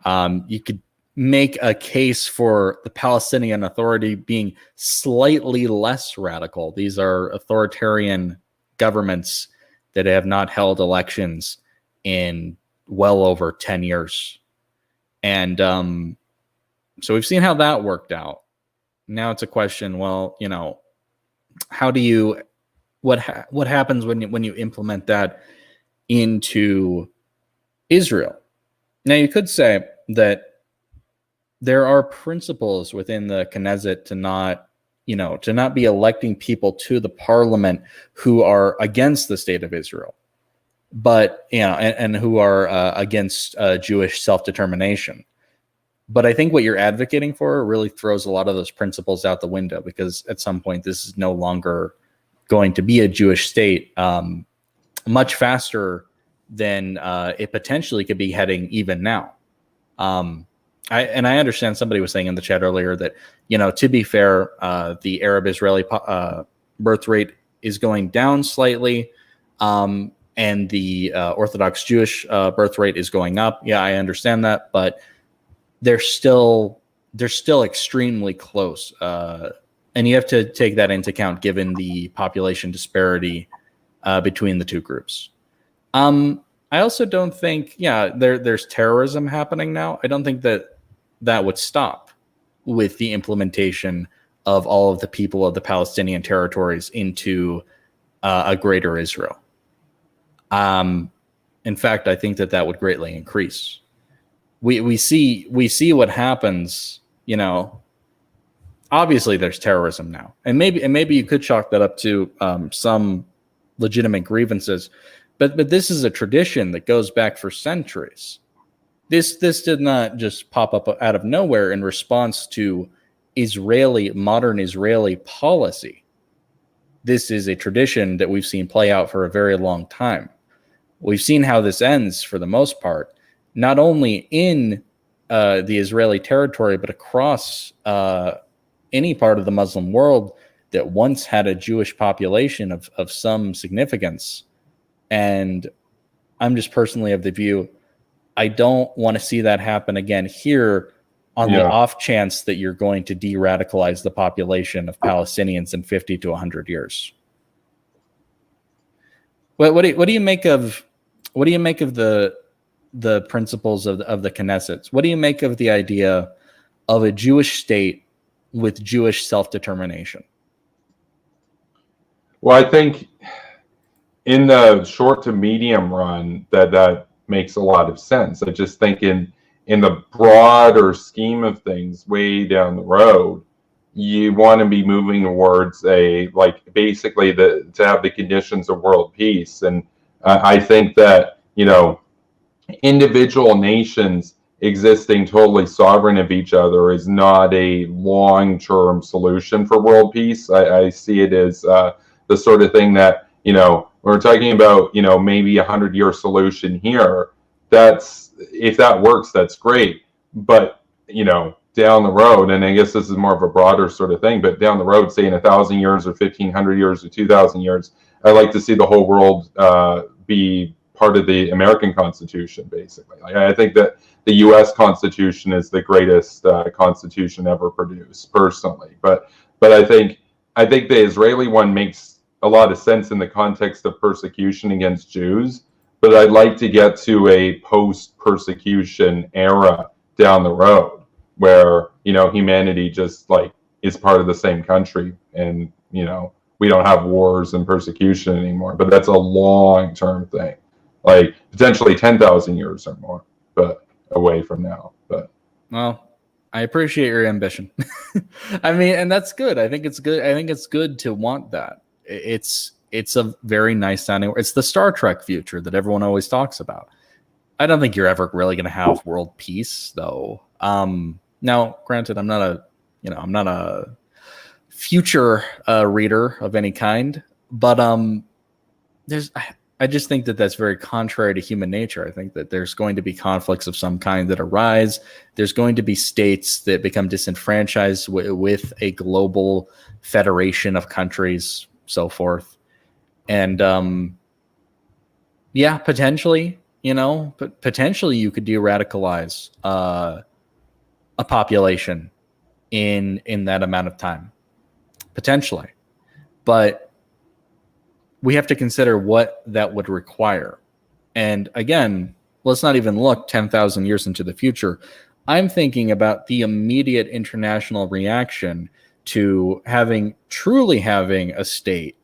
You could make a case for the Palestinian Authority being slightly less radical. These are authoritarian governments that have not held elections in well over 10 years. And so we've seen how that worked out. Now it's a question, well, you know, how do you, what happens when you implement that into Israel? Now you could say that there are principles within the Knesset to not be electing people to the parliament who are against the state of Israel, but, you know, and who are against Jewish self-determination. But I think what you're advocating for really throws a lot of those principles out the window, because at some point this is no longer going to be a Jewish state much faster than it potentially could be heading even now. I understand somebody was saying in the chat earlier that, you know, to be fair, the Arab-Israeli birth rate is going down slightly, and the Orthodox Jewish birth rate is going up. Yeah, I understand that, but they're still extremely close, and you have to take that into account given the population disparity between the 2 groups. I also don't think, there's terrorism happening now. I don't think that would stop with the implementation of all of the people of the Palestinian territories into a greater Israel. In fact, I think that would greatly increase. We see what happens, you know. Obviously there's terrorism now, and maybe you could chalk that up to some legitimate grievances, but this is a tradition that goes back for centuries. This did not just pop up out of nowhere in response to modern Israeli policy. This is a tradition that we've seen play out for a very long time. We've seen how this ends for the most part, not only in the Israeli territory, but across any part of the Muslim world that once had a Jewish population of some significance. And I'm just personally of the view, I don't want to see that happen again here on the off chance that you're going to de-radicalize the population of Palestinians in 50 to 100 years. What do you make of the principles of the Knesset? What do you make of the idea of a Jewish state with Jewish self-determination? Well, I think in the short to medium run that makes a lot of sense. I just think in the broader scheme of things, way down the road, you want to be moving towards basically to have the conditions of world peace. And I think that, individual nations existing totally sovereign of each other is not a long-term solution for world peace. I see it as the sort of thing that, we're talking about, maybe 100-year solution here. If that works, that's great. But, down the road, and I guess this is more of a broader sort of thing, but down the road, say in 1,000 years or 1,500 years or 2,000 years, I'd like to see the whole world be part of the American Constitution, basically. I think that the U.S. Constitution is the greatest constitution ever produced, personally. But I think the Israeli one makes a lot of sense in the context of persecution against Jews. But I'd like to get to a post-persecution era down the road where, humanity just is part of the same country, and, we don't have wars and persecution anymore. But that's a long-term thing, potentially 10,000 years or more, but away from now. But well, I appreciate your ambition. I mean, and that's good. I think it's good. I think it's good to want that. It's a very nice sounding. It's the Star Trek future that everyone always talks about. I don't think you're ever really going to have world peace, though. Now, granted, I'm not a future reader of any kind, but I just think that that's very contrary to human nature. I think that there's going to be conflicts of some kind that arise. There's going to be states that become disenfranchised with a global federation of countries, so forth. And potentially, potentially you could de-radicalize a population in that amount of time, potentially. But we have to consider what that would require. And again, let's not even look 10,000 years into the future. I'm thinking about the immediate international reaction to truly having a state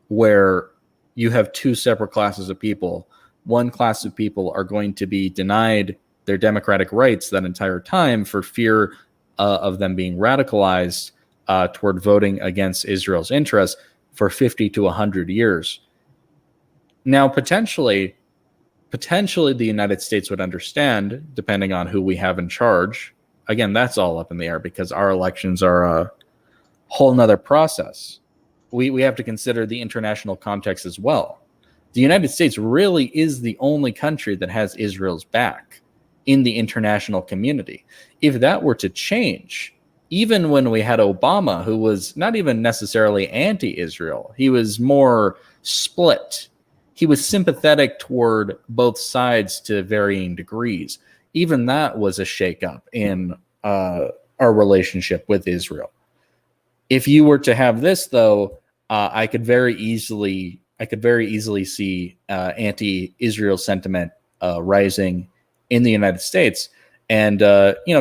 where you have two separate classes of people. One class of people are going to be denied their democratic rights that entire time for fear of them being radicalized toward voting against Israel's interests for 50 to 100 years. Now, potentially the United States would understand, depending on who we have in charge. Again, that's all up in the air because our elections are a whole nother process. We have to consider the international context as well. The United States really is the only country that has Israel's back in the international community. If that were to change, even when we had Obama, who was not even necessarily anti-Israel, he was more split. He was sympathetic toward both sides to varying degrees. Even that was a shakeup in our relationship with Israel. If you were to have this, though, I could very easily see anti-Israel sentiment rising in the United States. And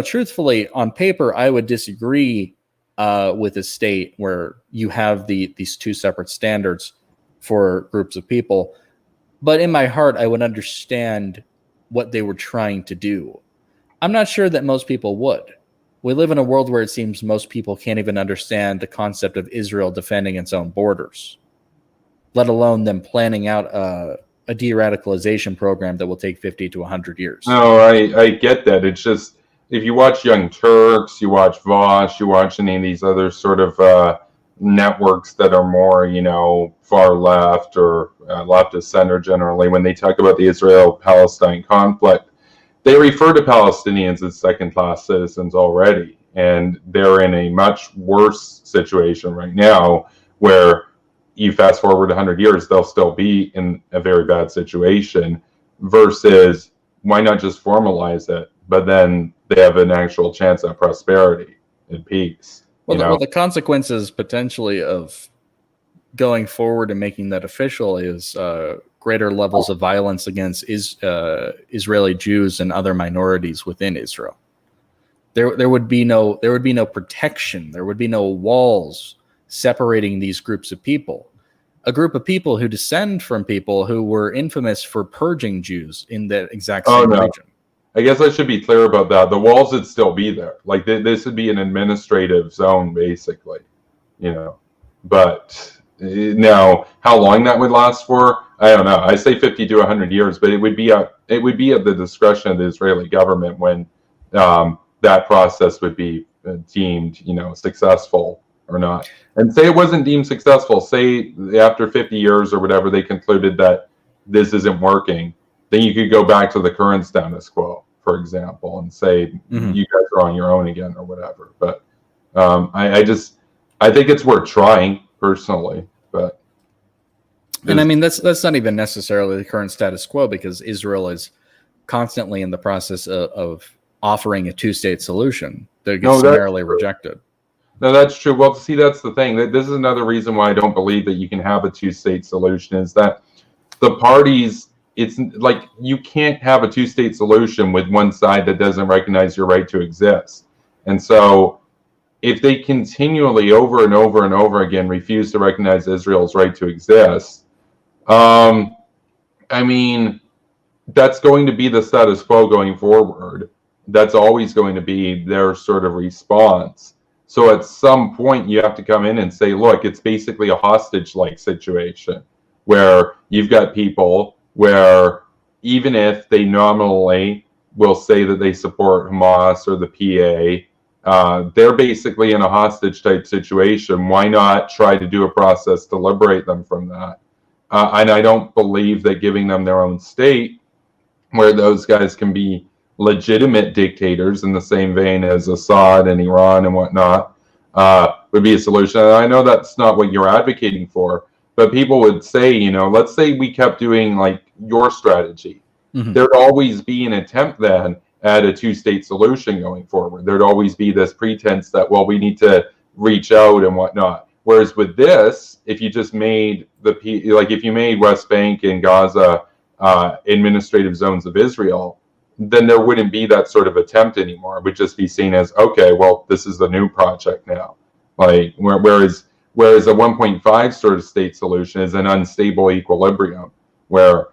truthfully, on paper, I would disagree with a state where you have these two separate standards for groups of people. But in my heart, I would understand what they were trying to do. I'm not sure that most people would. We live in a world where it seems most people can't even understand the concept of Israel defending its own borders, let alone them planning out a de-radicalization program that will take 50 to 100 years. No, I get that. It's just, if you watch Young Turks, you watch Vosh, you watch any of these other sort of networks that are more, far left or left of center generally, when they talk about the Israel-Palestine conflict, they refer to Palestinians as second-class citizens already. And they're in a much worse situation right now where you fast forward 100 years, they'll still be in a very bad situation, versus why not just formalize it? but then they have an actual chance at prosperity and peace. Well, the consequences potentially of going forward and making that official is greater levels of violence against Israeli Jews and other minorities within Israel. There would be no protection. There would be no walls separating these groups of people. A group of people who descend from people who were infamous for purging Jews in that exact same region. I guess I should be clear about that. The walls would still be there. Like this would be an administrative zone, basically, But now, how long that would last for, I don't know. I say 50 to 100 years, but it would be at the discretion of the Israeli government when that process would be deemed, successful or not. And say it wasn't deemed successful. Say after 50 years or whatever, they concluded that this isn't working. Then you could go back to the current status quo, for example, and say you guys are on your own again or whatever. But I think it's worth trying personally. But and I mean that's not even necessarily the current status quo, because Israel is constantly in the process of offering a two-state solution that gets summarily rejected. No, that's true. Well, see, that's the thing. This is another reason why I don't believe that you can have a two-state solution, is that the parties. It's like you can't have a two-state solution with one side that doesn't recognize your right to exist. And so if they continually over and over and over again refuse to recognize Israel's right to exist, I mean, that's going to be the status quo going forward. That's always going to be their sort of response. So at some point you have to come in and say, look, it's basically a hostage-like situation where you've got people where even if they nominally will say that they support Hamas or the PA, they're basically in a hostage type situation. Why not try to do a process to liberate them from that? And I don't believe that giving them their own state, where those guys can be legitimate dictators in the same vein as Assad and Iran and whatnot, would be a solution. And I know that's not what you're advocating for. But people would say, let's say we kept doing like your strategy. There'd always be an attempt then at a two-state solution going forward. There'd always be this pretense that, well, we need to reach out and whatnot. Whereas with this, if you just made if you made West Bank and Gaza administrative zones of Israel, then there wouldn't be that sort of attempt anymore. It would just be seen as, okay, well, this is the new project now. Like whereas a 1.5 sort of state solution is an unstable equilibrium where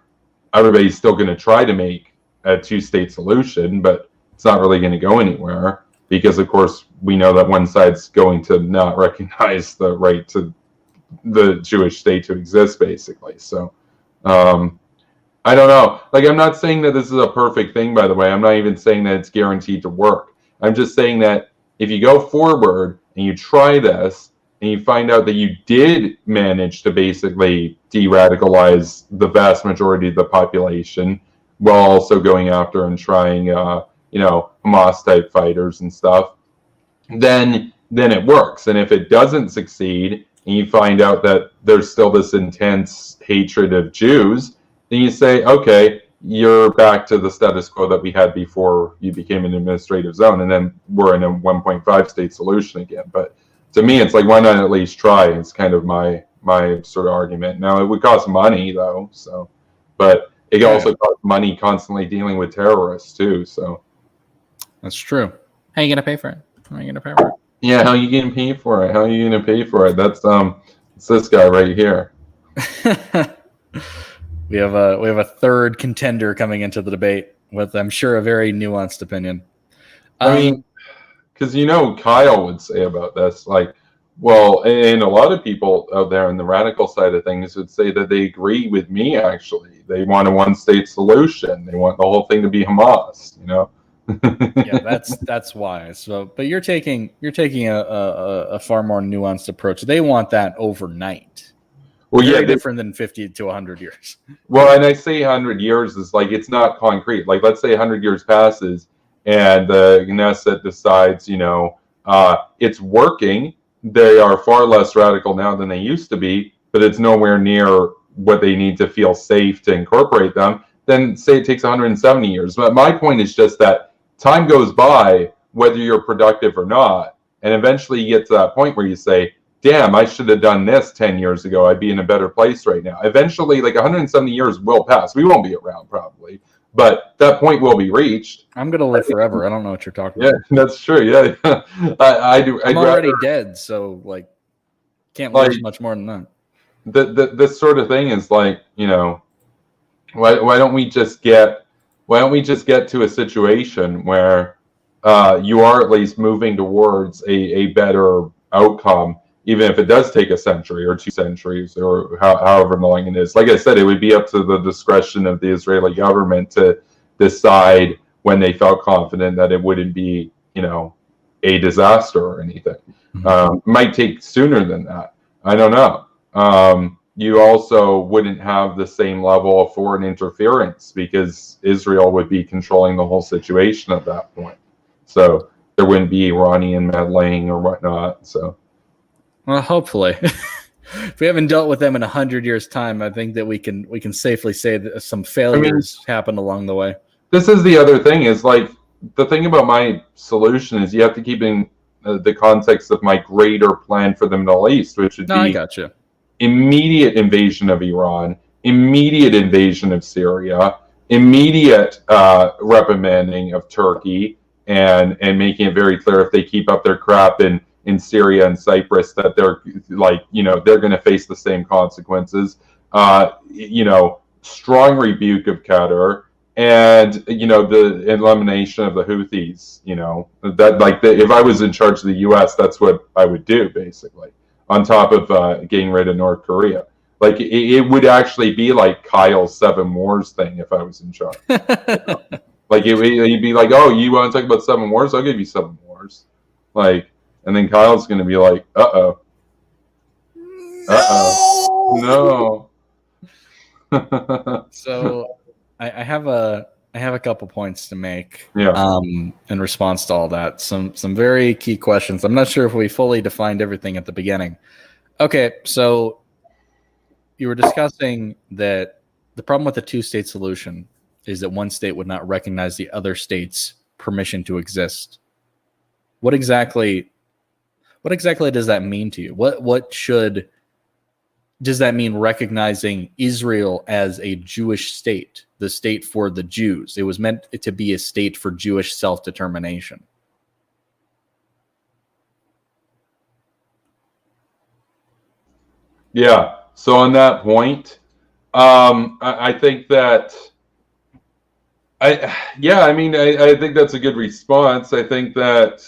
everybody's still going to try to make a two-state solution, but it's not really going to go anywhere because, of course, we know that one side's going to not recognize the right to the Jewish state to exist, basically. So I don't know. Like, I'm not saying that this is a perfect thing, by the way. I'm not even saying that it's guaranteed to work. I'm just saying that if you go forward and you try this, and you find out that you did manage to basically de-radicalize the vast majority of the population while also going after and trying, Hamas-type fighters and stuff, then it works. And if it doesn't succeed, and you find out that there's still this intense hatred of Jews, then you say, okay, you're back to the status quo that we had before you became an administrative zone, and then we're in a 1.5 state solution again. But to me, it's like, why not at least try? It's kind of my sort of argument. Now, it would cost money, though. So, but it also costs money constantly dealing with terrorists too. So that's true. How are you gonna pay for it? Yeah, how are you gonna pay for it? That's it's this guy right here. We have a third contender coming into the debate with, I'm sure, a very nuanced opinion. I mean, because Kyle would say about this, like, well, and a lot of people out there on the radical side of things would say that they agree with me, actually. They want a one-state solution. They want the whole thing to be Hamas, Yeah, that's why. So, but you're taking a far more nuanced approach. They want that overnight. Well, very different than 50 to 100 years. Well, and I say 100 years is like, it's not concrete. Like, let's say 100 years passes and the Knesset decides, it's working. They are far less radical now than they used to be, but it's nowhere near what they need to feel safe to incorporate them. Then say it takes 170 years. But my point is just that time goes by, whether you're productive or not, and eventually you get to that point where you say, damn, I should have done this 10 years ago. I'd be in a better place right now. Eventually, like 170 years will pass. We won't be around probably, but that point will be reached. I'm going to live forever. I don't know what you're talking Yeah, about. that's true. Yeah. I do. I'm already dead, so like can't lose much more than that. This sort of thing is like, why don't we just get to a situation where you are at least moving towards a better outcome, even if it does take a century or 2 centuries or however long it is. Like I said, it would be up to the discretion of the Israeli government to decide when they felt confident that it wouldn't be, a disaster or anything. Might take sooner than that. I don't know. You also wouldn't have the same level of foreign interference because Israel would be controlling the whole situation at that point. So there wouldn't be Iranian meddling or whatnot. So, well, hopefully, if we haven't dealt with them in 100 years' time, I think that we can safely say that some failures happened along the way. This is the other thing is like the thing about my solution is you have to keep in the context of my greater plan for the Middle East, which would be I gotcha. Immediate invasion of Iran, immediate invasion of Syria, immediate reprimanding of Turkey, and making it very clear if they keep up their crap in Syria and Cyprus that they're they're going to face the same consequences. Strong rebuke of Qatar. And the elimination of the Houthis, if I was in charge of the U.S., that's what I would do basically. On top of getting rid of North Korea, like it would actually be like Kyle's 7 Wars thing if I was in charge. Like he'd be like, "Oh, you want to talk about 7 Wars? I'll give you 7 Wars." Like, and then Kyle's going to be like, "Uh oh, no." So. I have a couple points to make. Yeah. In response to all that, some very key questions. I'm not sure if we fully defined everything at the beginning. Okay, so you were discussing that the problem with the 2-state solution is that one state would not recognize the other state's permission to exist. What exactly does that mean to you? What does that mean recognizing Israel as a Jewish state, the state for the Jews? It was meant to be a state for Jewish self-determination. Yeah. So on that point, I think that I think that's a good response. I think that,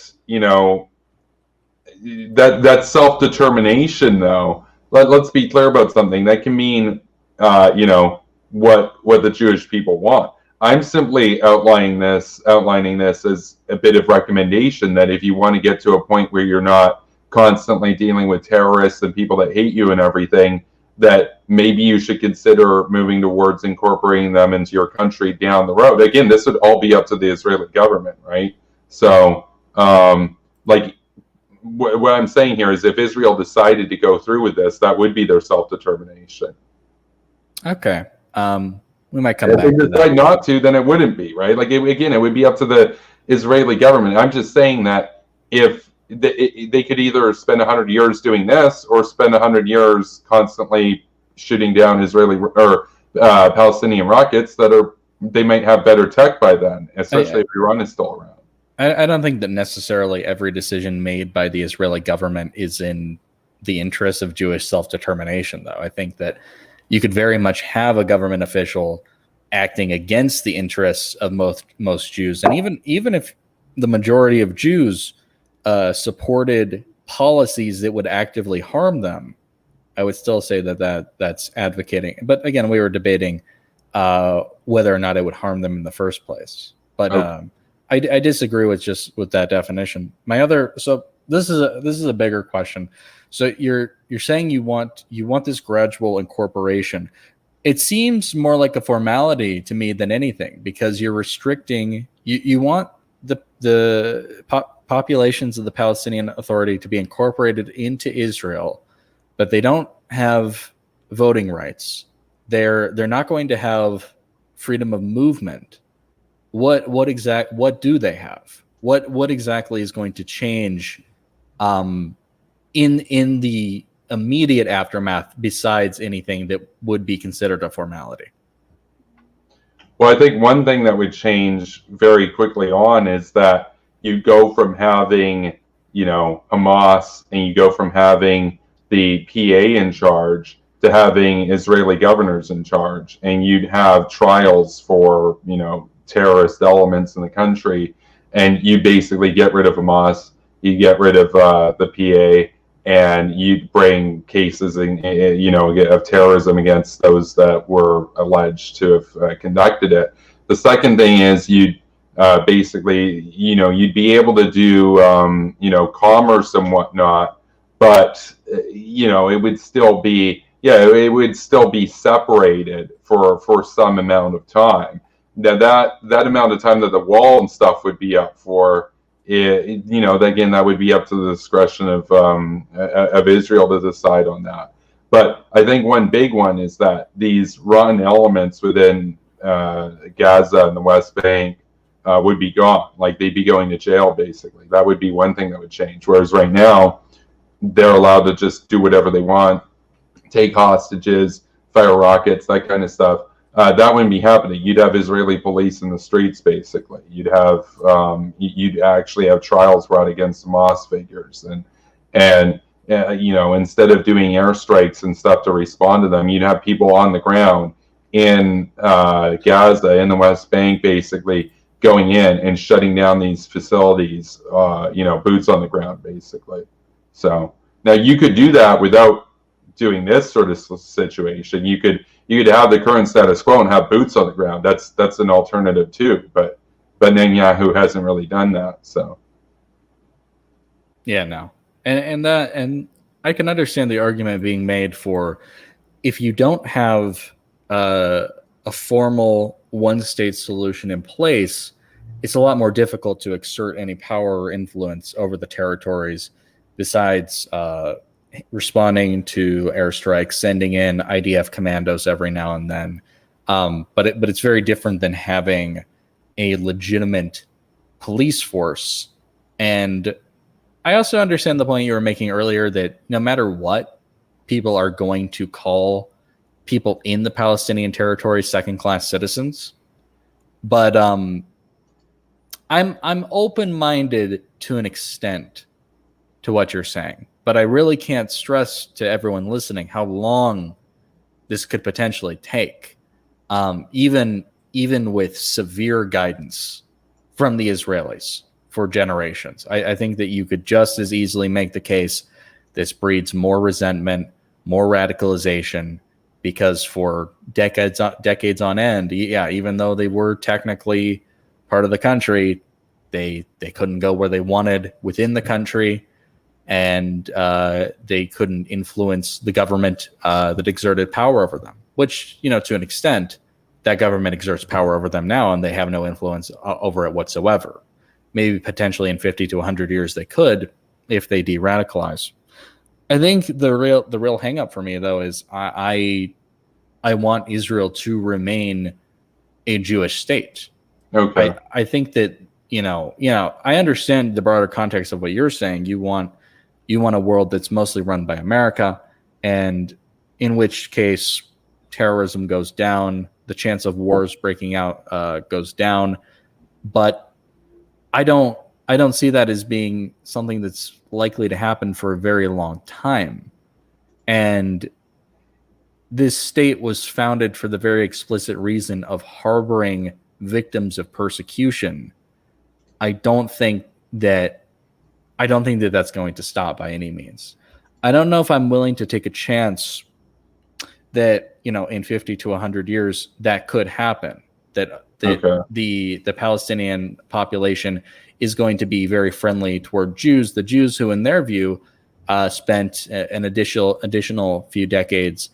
that self-determination though, let's be clear about something that can mean, what the Jewish people want. I'm simply outlining this as a bit of recommendation that if you want to get to a point where you're not constantly dealing with terrorists and people that hate you and everything, that maybe you should consider moving towards incorporating them into your country down the road. Again, this would all be up to the Israeli government, right? So, what I'm saying here is if Israel decided to go through with this, that would be their self-determination. Okay. We might come back to that. If they decide not to, then it wouldn't be, right? Like, it would be up to the Israeli government. I'm just saying that if they could either spend 100 years doing this or spend 100 years constantly shooting down Israeli or Palestinian rockets they might have better tech by then, especially if Iran is still around. I don't think that necessarily every decision made by the Israeli government is in the interest of Jewish self-determination, though. I think that you could very much have a government official acting against the interests of most Jews. And even if the majority of Jews supported policies that would actively harm them, I would still say that's advocating. But again, we were debating whether or not it would harm them in the first place. But I disagree with that definition. So this is a bigger question. So you're saying you want this gradual incorporation. It seems more like a formality to me than anything, because you're restricting. You want the populations of the Palestinian Authority to be incorporated into Israel, but they don't have voting rights. They're not going to have freedom of movement. what do they have? What exactly is going to change in the immediate aftermath besides anything that would be considered a formality? Well, I think one thing that would change very quickly on is that you go from having, Hamas, and you go from having the PA in charge to having Israeli governors in charge, and you'd have trials for, terrorist elements in the country, and you basically get rid of Hamas, you get rid of the PA, and you bring cases of terrorism against those that were alleged to have conducted it. The second thing is you'd basically, you'd be able to do commerce and whatnot, but it would still be separated for some amount of time. Now that amount of time that the wall and stuff would be up for, again, that would be up to the discretion of Israel to decide on that. But I think one big one is that these rotten elements within Gaza and the West Bank would be gone. Like, they'd be going to jail, basically. That would be one thing that would change. Whereas right now, they're allowed to just do whatever they want, take hostages, fire rockets, that kind of stuff. That wouldn't be happening. You'd have Israeli police in the streets, basically. You'd actually have trials brought against Hamas figures, and instead of doing airstrikes and stuff to respond to them, you'd have people on the ground in Gaza, in the West Bank, basically going in and shutting down these facilities. Boots on the ground, basically. So now you could do that without doing this sort of situation. You could have the current status quo and have boots on the ground. That's an alternative too. But Netanyahu hasn't really done that. So yeah, no, and I can understand the argument being made for, if you don't have a formal one-state solution in place, it's a lot more difficult to exert any power or influence over the territories besides responding to airstrikes, sending in IDF commandos every now and then. But it's very different than having a legitimate police force. And I also understand the point you were making earlier that no matter what, people are going to call people in the Palestinian territory second-class citizens. But I'm open-minded to an extent to what you're saying. But I really can't stress to everyone listening how long this could potentially take, even with severe guidance from the Israelis for generations. I think that you could just as easily make the case this breeds more resentment, more radicalization, because for decades on end, even though they were technically part of the country, they couldn't go where they wanted within the country. And they couldn't influence the government that exerted power over them, which, to an extent, that government exerts power over them now, and they have no influence over it whatsoever. Maybe potentially in 50 to 100 years they could, if they de-radicalize. I think the real hang-up for me, though, is I want Israel to remain a Jewish state. Okay. I think that, I understand the broader context of what you're saying. You want a world that's mostly run by America, and in which case terrorism goes down, the chance of wars breaking out goes down. But I don't see that as being something that's likely to happen for a very long time. And this state was founded for the very explicit reason of harboring victims of persecution. I don't think that that's going to stop by any means. I don't know if I'm willing to take a chance that, in 50 to 100 years, that could happen, that the Palestinian population is going to be very friendly toward Jews, the Jews who, in their view, spent an additional few decades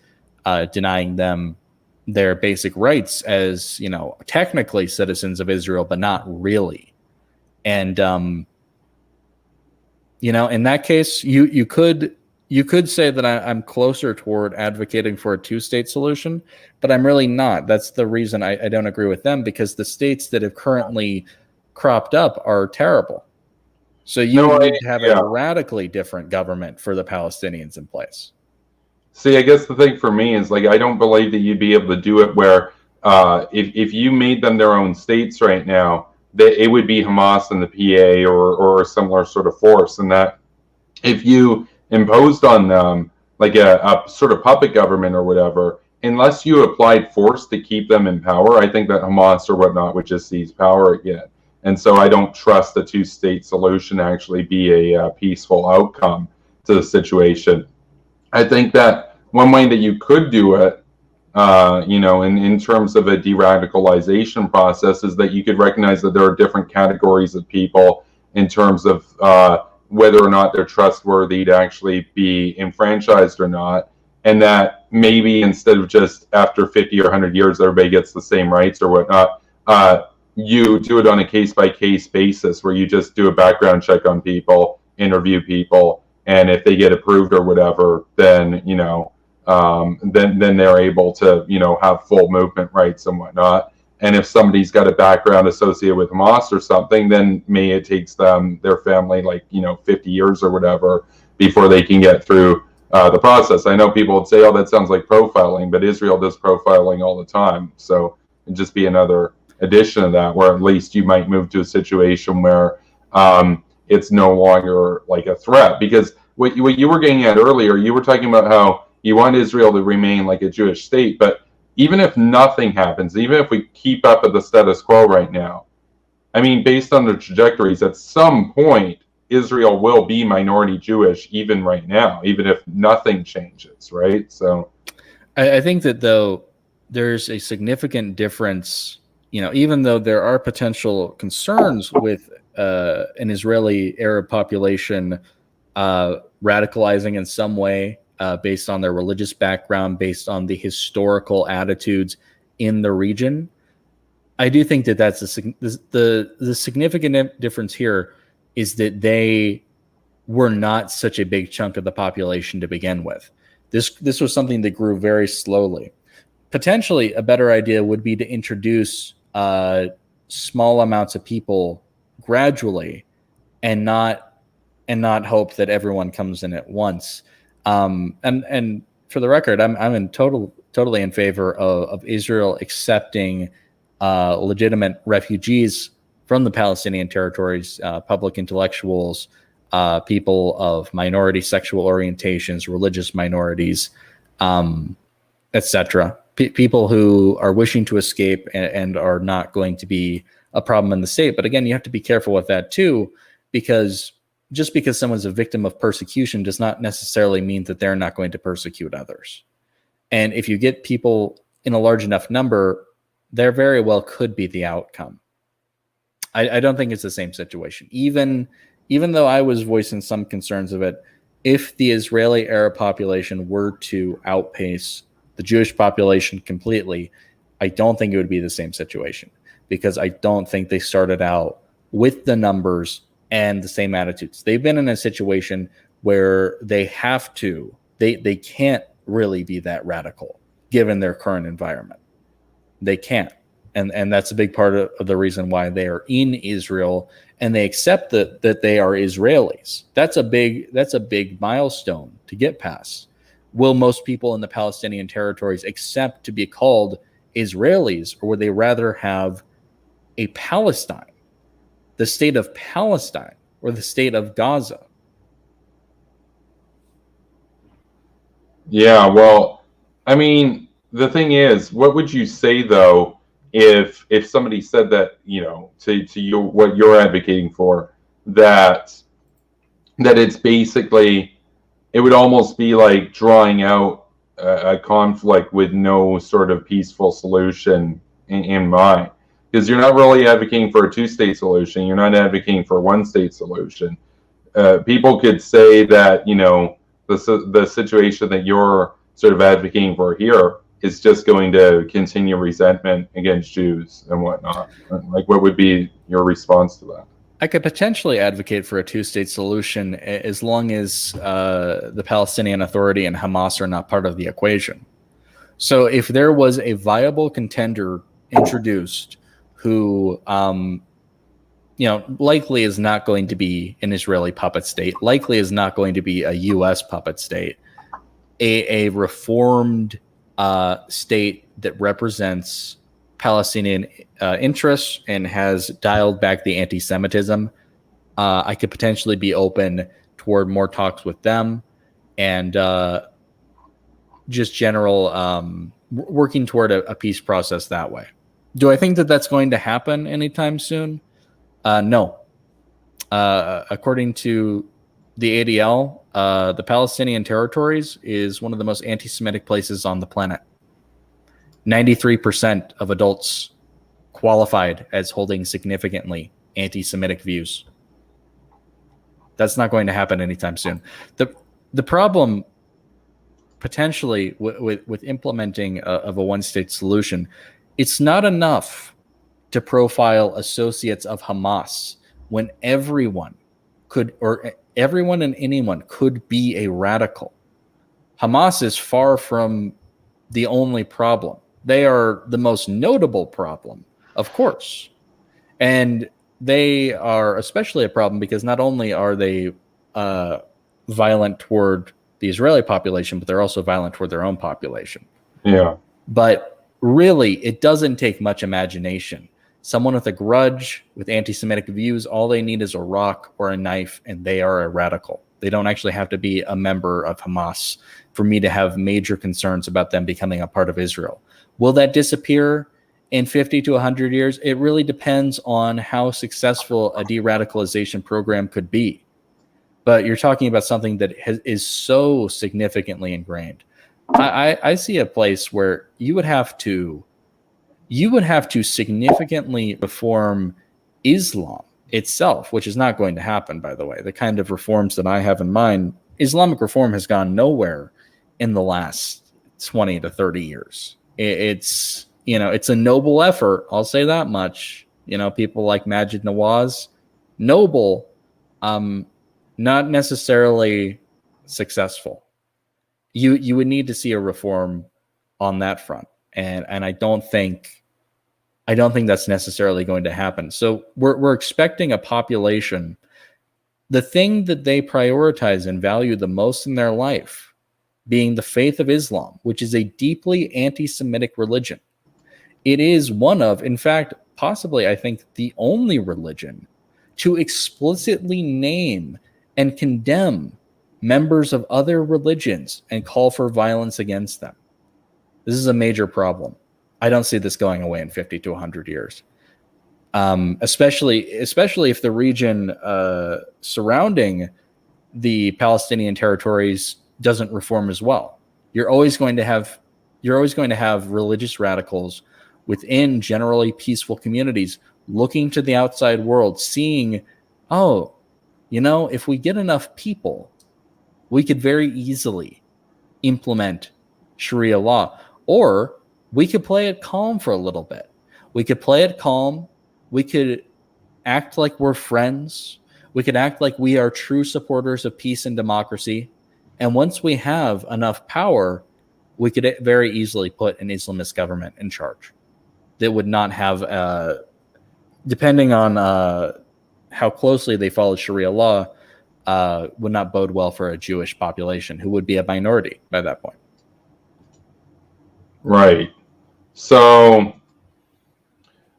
denying them their basic rights as, technically citizens of Israel, but not really. And, in that case, you could you could say that I'm closer toward advocating for a two-state solution, but I'm really not. That's the reason I don't agree with them, because the states that have currently cropped up are terrible. So you need to have a radically different government for the Palestinians in place. See, I guess the thing for me is, like, I don't believe that you'd be able to do it where if you made them their own states right now, it would be Hamas and the PA or a similar sort of force, and that if you imposed on them like a sort of puppet government or whatever, unless you applied force to keep them in power, I think that Hamas or whatnot would just seize power again. And so I don't trust the two-state solution to actually be a peaceful outcome to the situation. I think that one way that you could do it, in terms of a de-radicalization process, is that you could recognize that there are different categories of people in terms of whether or not they're trustworthy to actually be enfranchised or not, and that maybe instead of just after 50 or 100 years everybody gets the same rights or whatnot, you do it on a case-by-case basis where you just do a background check on people, interview people, and if they get approved or whatever, then then they're able to have full movement rights and whatnot. And if somebody's got a background associated with Hamas or something, then maybe it takes them, their family, 50 years or whatever before they can get through the process. I know people would say, oh, that sounds like profiling, but Israel does profiling all the time. So it'd just be another addition of that, where at least you might move to a situation where it's no longer like a threat. Because what you were getting at earlier, you were talking about how you want Israel to remain like a Jewish state, but even if nothing happens, even if we keep up at the status quo right now, I mean, based on the trajectories, at some point, Israel will be minority Jewish, even right now, even if nothing changes, right? So I think that, though, there's a significant difference, even though there are potential concerns with an Israeli Arab population radicalizing in some way, based on their religious background, based on the historical attitudes in the region. I do think that that's the significant difference here is that they were not such a big chunk of the population to begin with. This was something that grew very slowly. Potentially, a better idea would be to introduce small amounts of people gradually, and not hope that everyone comes in at once. And for the record, I'm totally in favor of Israel accepting legitimate refugees from the Palestinian territories, public intellectuals, people of minority sexual orientations, religious minorities, etc. People who are wishing to escape and are not going to be a problem in the state. But again, you have to be careful with that too, because just because someone's a victim of persecution does not necessarily mean that they're not going to persecute others. And if you get people in a large enough number, there very well could be the outcome. I don't think it's the same situation. Even though I was voicing some concerns of it, if the Israeli Arab population were to outpace the Jewish population completely, I don't think it would be the same situation, because I don't think they started out with the numbers and the same attitudes. They've been in a situation where they can't really be that radical given their current environment. They can't. And that's a big part of the reason why they are in Israel, and they accept that they are Israelis. That's a big milestone to get past. Will most people in the Palestinian territories accept to be called Israelis, or would they rather have a Palestine, the state of Palestine, or the state of Gaza? Yeah, well, I mean, the thing is, what would you say though if somebody said that, to you, what you're advocating for, that it's basically, it would almost be like drawing out a conflict with no sort of peaceful solution in mind? Because you're not really advocating for a two-state solution. You're not advocating for a one-state solution. People could say that, the situation that you're sort of advocating for here is just going to continue resentment against Jews and whatnot. Like, what would be your response to that? I could potentially advocate for a two-state solution as long as the Palestinian Authority and Hamas are not part of the equation. So if there was a viable contender introduced who, likely is not going to be an Israeli puppet state, likely is not going to be a U.S. puppet state, a reformed state that represents Palestinian interests and has dialed back the anti-Semitism, I could potentially be open toward more talks with them and just general working toward a peace process that way. Do I think that that's going to happen anytime soon? No. According to the ADL, the Palestinian territories is one of the most anti-Semitic places on the planet. 93% of adults qualified as holding significantly anti-Semitic views. That's not going to happen anytime soon. The problem potentially with implementing of a one-state solution, it's not enough to profile associates of Hamas when everyone and anyone could be a radical. Hamas is far from the only problem. They are the most notable problem, of course. And they are especially a problem because not only are they violent toward the Israeli population, but they're also violent toward their own population. Yeah. But really, it doesn't take much imagination. Someone with a grudge, with anti-Semitic views, all they need is a rock or a knife, and they are a radical. They don't actually have to be a member of Hamas for me to have major concerns about them becoming a part of Israel. Will that disappear in 50 to 100 years? It really depends on how successful a de-radicalization program could be. But you're talking about something that is so significantly ingrained. I see a place where you would have to significantly reform Islam itself, which is not going to happen, by the way. The kind of reforms that I have in mind, Islamic reform has gone nowhere in the last 20 to 30 years. It's a noble effort. I'll say that much. People like Majid Nawaz, noble, not necessarily successful. You would need to see a reform on that front, and I don't think that's necessarily going to happen. So we're expecting a population, the thing that they prioritize and value the most in their life, being the faith of Islam, which is a deeply anti-Semitic religion. It is one of, in fact, possibly, I think, the only religion to explicitly name and condemn members of other religions and call for violence against them. This is a major problem. I don't see this going away in 50 to 100 years. Especially if the region surrounding the Palestinian territories doesn't reform as well. You're always going to have religious radicals within generally peaceful communities looking to the outside world, seeing, if we get enough people, we could very easily implement Sharia law. Or we could play it calm for a little bit. We could play it calm. We could act like we're friends. We could act like we are true supporters of peace and democracy. And once we have enough power, we could very easily put an Islamist government in charge that would not have, depending on how closely they follow Sharia law, would not bode well for a Jewish population who would be a minority by that point. Right. So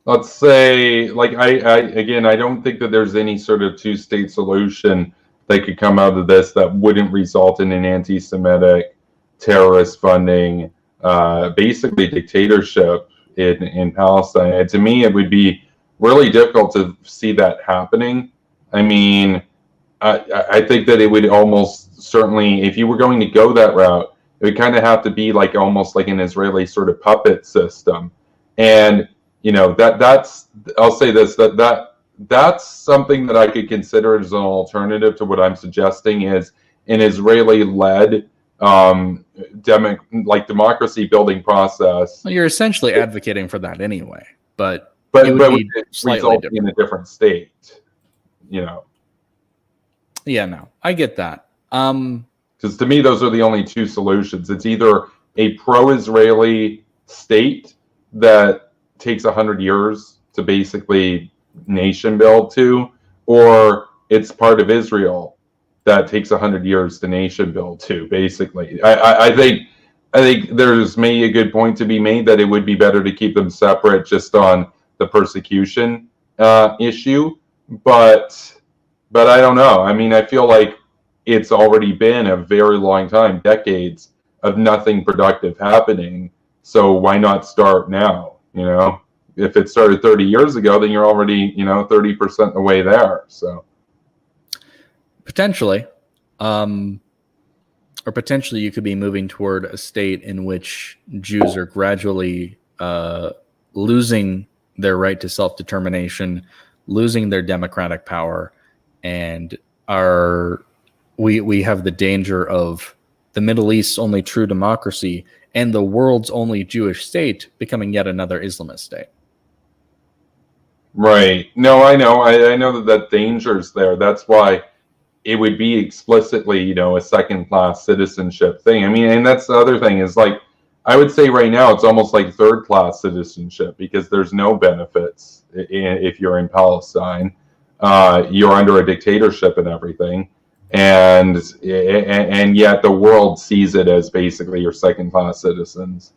let's say, I don't think that there's any sort of two-state solution that could come out of this that wouldn't result in an anti-Semitic, terrorist funding, basically dictatorship in Palestine. And to me, it would be really difficult to see that happening. I mean, I think that it would almost certainly, if you were going to go that route, it would kind of have to be almost like an Israeli sort of puppet system. And, that's, I'll say this, that's something that I could consider as an alternative to what I'm suggesting is an Israeli-led democracy building process. Well, you're essentially advocating for that anyway, but it would result in a different state. Yeah, no, I get that. Because to me, those are the only two solutions. It's either a pro-Israeli state that takes 100 years to basically nation build to, or it's part of Israel that takes 100 years to nation build to. Basically, I think there's maybe a good point to be made that it would be better to keep them separate, just on the persecution issue. But I don't know. I mean, I feel like it's already been a very long time, decades of nothing productive happening. So why not start now? If it started 30 years ago, then you're already, 30% the way there. So potentially, or potentially you could be moving toward a state in which Jews are gradually losing their right to self-determination, losing their democratic power, and we have the danger of the Middle East's only true democracy and the world's only Jewish state becoming yet another Islamist state. Right. No, I know. I know that danger's there. That's why it would be explicitly, a second-class citizenship thing. I mean, and that's the other thing is, like, I would say right now it's almost like third-class citizenship, because there's no benefits if you're in Palestine. You're under a dictatorship and everything. And yet the world sees it as basically your second-class citizens.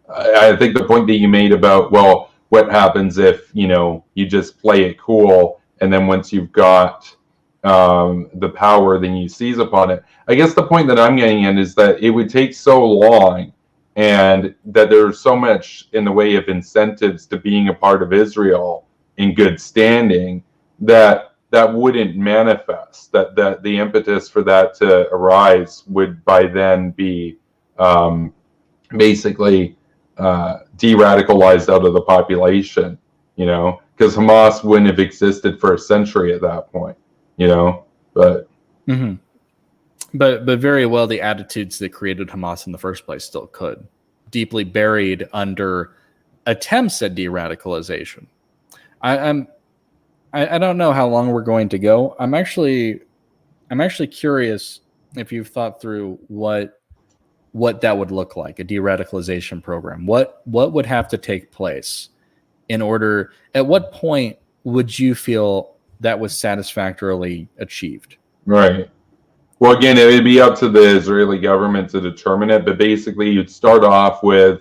I think the point that you made about, well, what happens if you just play it cool, and then once you've got the power, then you seize upon it. I guess the point that I'm getting at is that it would take so long, and that there's so much in the way of incentives to being a part of Israel in good standing that wouldn't manifest, that the impetus for that to arise would by then be basically de-radicalized out of the population, because Hamas wouldn't have existed for a century at that point, but mm-hmm. but very well the attitudes that created Hamas in the first place still could, deeply buried under attempts at de-radicalization. I don't know how long we're going to go. I'm actually curious if you've thought through what that would look like, a de-radicalization program. What would have to take place in order, at what point would you feel that was satisfactorily achieved? Right. Well, again, it would be up to the Israeli government to determine it, but basically you'd start off with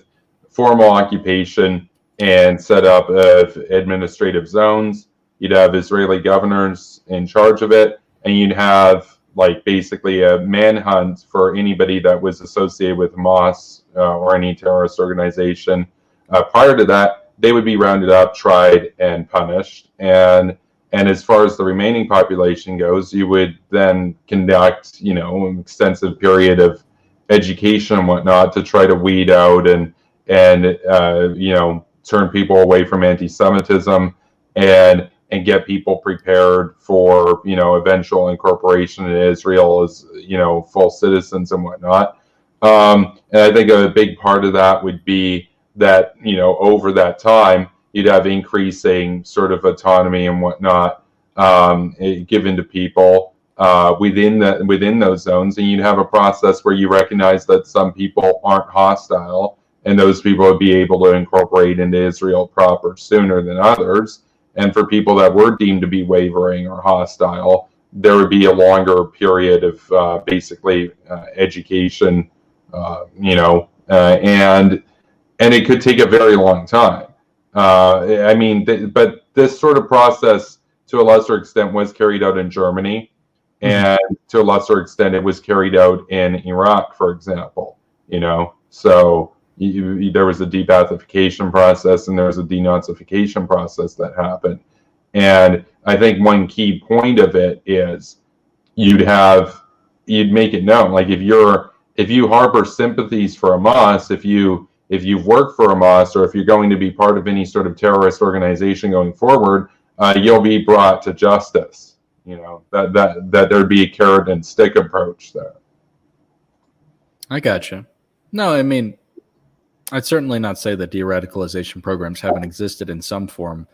formal occupation and set up administrative zones. You'd have Israeli governors in charge of it, and you'd have like basically a manhunt for anybody that was associated with Hamas or any terrorist organization. Prior to that, they would be rounded up, tried, and punished. And as far as the remaining population goes, you would then conduct, an extensive period of education and whatnot to try to weed out and turn people away from anti-Semitism and get people prepared for, eventual incorporation in Israel as, full citizens and whatnot. And I think a big part of that would be that, over that time, you'd have increasing sort of autonomy and whatnot given to people within those zones. And you'd have a process where you recognize that some people aren't hostile, and those people would be able to incorporate into Israel proper sooner than others. And for people that were deemed to be wavering or hostile, there would be a longer period of basically education, and it could take a very long time. But this sort of process, to a lesser extent, was carried out in Germany, and to a lesser extent, it was carried out in Iraq, for example. So there was a de-Baathification process and there was a denazification process that happened. And I think one key point of it is you'd make it known, like if you harbor sympathies for Hamas, if you've worked for Hamas, or if you're going to be part of any sort of terrorist organization going forward, you'll be brought to justice. That there'd be a carrot and stick approach there. I gotcha. No, I mean, I'd certainly not say that de-radicalization programs haven't existed in some form.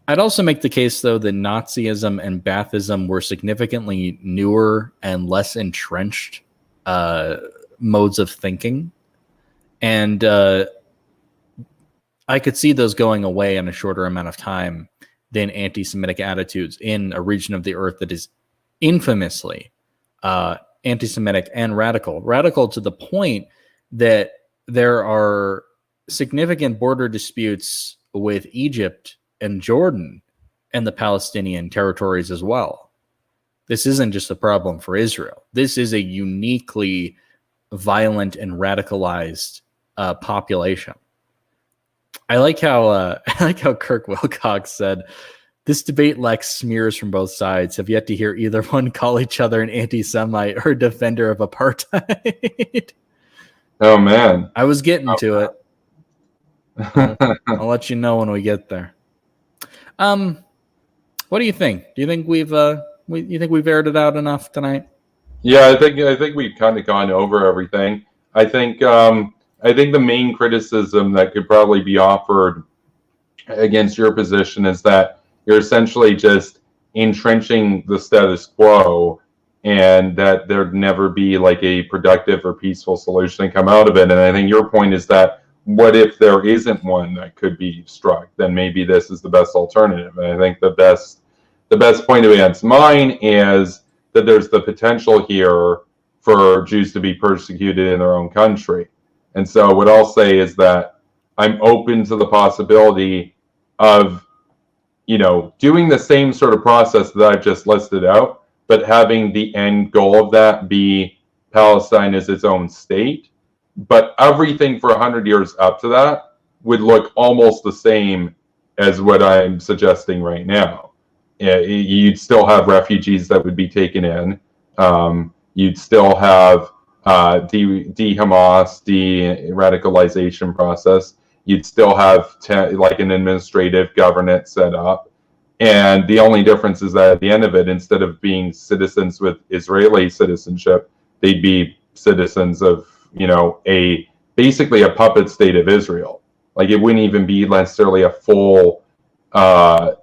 I'd also make the case, though, that Nazism and Baathism were significantly newer and less entrenched modes of thinking. And I could see those going away in a shorter amount of time than anti-Semitic attitudes in a region of the earth that is infamously anti-Semitic and radical. Radical to the point that there are significant border disputes with Egypt and Jordan and the Palestinian territories as well. This isn't just a problem for Israel. This is a uniquely violent and radicalized population. I like how Kirk Wilcox said, "This debate lacks smears from both sides. Have yet to hear either one call each other an anti-Semite or defender of apartheid." Oh man, I was getting to it. I'll let you know when we get there. What do you think? Do you think we've aired it out enough tonight? Yeah, I think we've kind of gone over everything. I think the main criticism that could probably be offered against your position is that you're essentially just entrenching the status quo, and that there'd never be like a productive or peaceful solution to come out of it. And I think your point is that what if there isn't one that could be struck? Then maybe this is the best alternative. And I think the best point against mine is that there's the potential here for Jews to be persecuted in their own country. And so what I'll say is that I'm open to the possibility of, doing the same sort of process that I've just listed out, but having the end goal of that be Palestine as its own state. But everything for 100 years up to that would look almost the same as what I'm suggesting right now. You'd still have refugees that would be taken in. You'd still have de-Hamas, de-radicalization process. You'd still have like an administrative governance set up. And the only difference is that at the end of it, instead of being citizens with Israeli citizenship, they'd be citizens of, basically a puppet state of Israel. Like, it wouldn't even be necessarily a full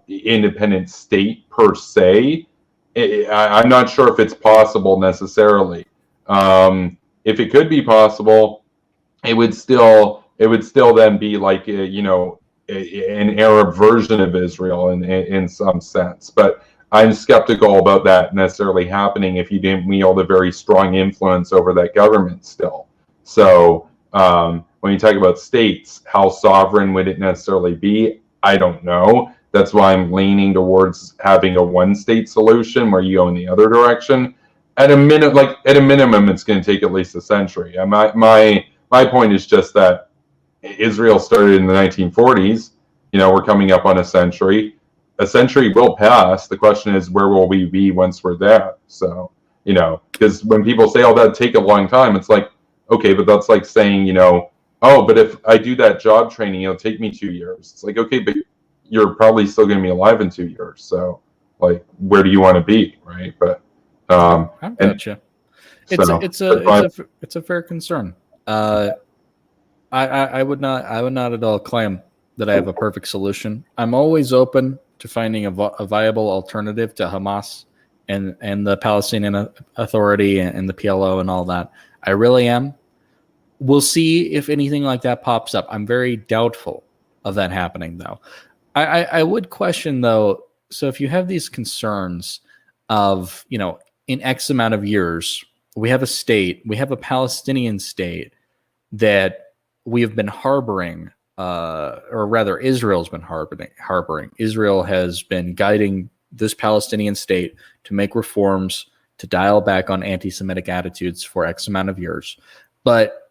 independent state per se. I'm not sure if it's possible necessarily. If it could be possible, it would still then be like an Arab version of Israel in some sense. But I'm skeptical about that necessarily happening if you didn't wield a very strong influence over that government still. So when you talk about states, how sovereign would it necessarily be? I don't know. That's why I'm leaning towards having a one-state solution where you go in the other direction. At a minimum, it's going to take at least a century. My point is just that Israel started in the 1940s. We're coming up on a century. A century will pass. The question is, where will we be once we're there? So, because when people say, "Oh, that'd take a long time," it's like, okay, but that's like saying, "Oh, but if I do that job training, it'll take me 2 years." It's like, okay, but you're probably still going to be alive in 2 years. So, like, where do you want to be, right? But I gotcha. It's a fair concern. I would not at all claim that I have a perfect solution. I'm always open to finding a viable alternative to Hamas and the Palestinian Authority and the PLO and all that. I really am. We'll see if anything like that pops up. I'm very doubtful of that happening, though. I would question, though, so if you have these concerns of, in X amount of years, we have a Palestinian state that we have been harboring, or rather Israel's been harboring. Israel has been guiding this Palestinian state to make reforms, to dial back on anti-Semitic attitudes for X amount of years. But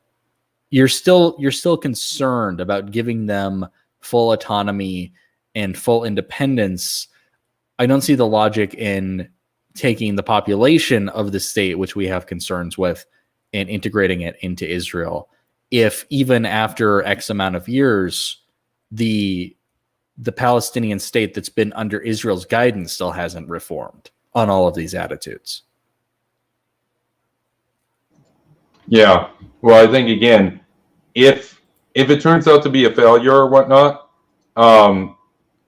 you're still concerned about giving them full autonomy and full independence. I don't see the logic in taking the population of the state, which we have concerns with, and integrating it into Israel, if even after X amount of years, the Palestinian state that's been under Israel's guidance still hasn't reformed on all of these attitudes. Yeah. Well, I think, again, if it turns out to be a failure or whatnot,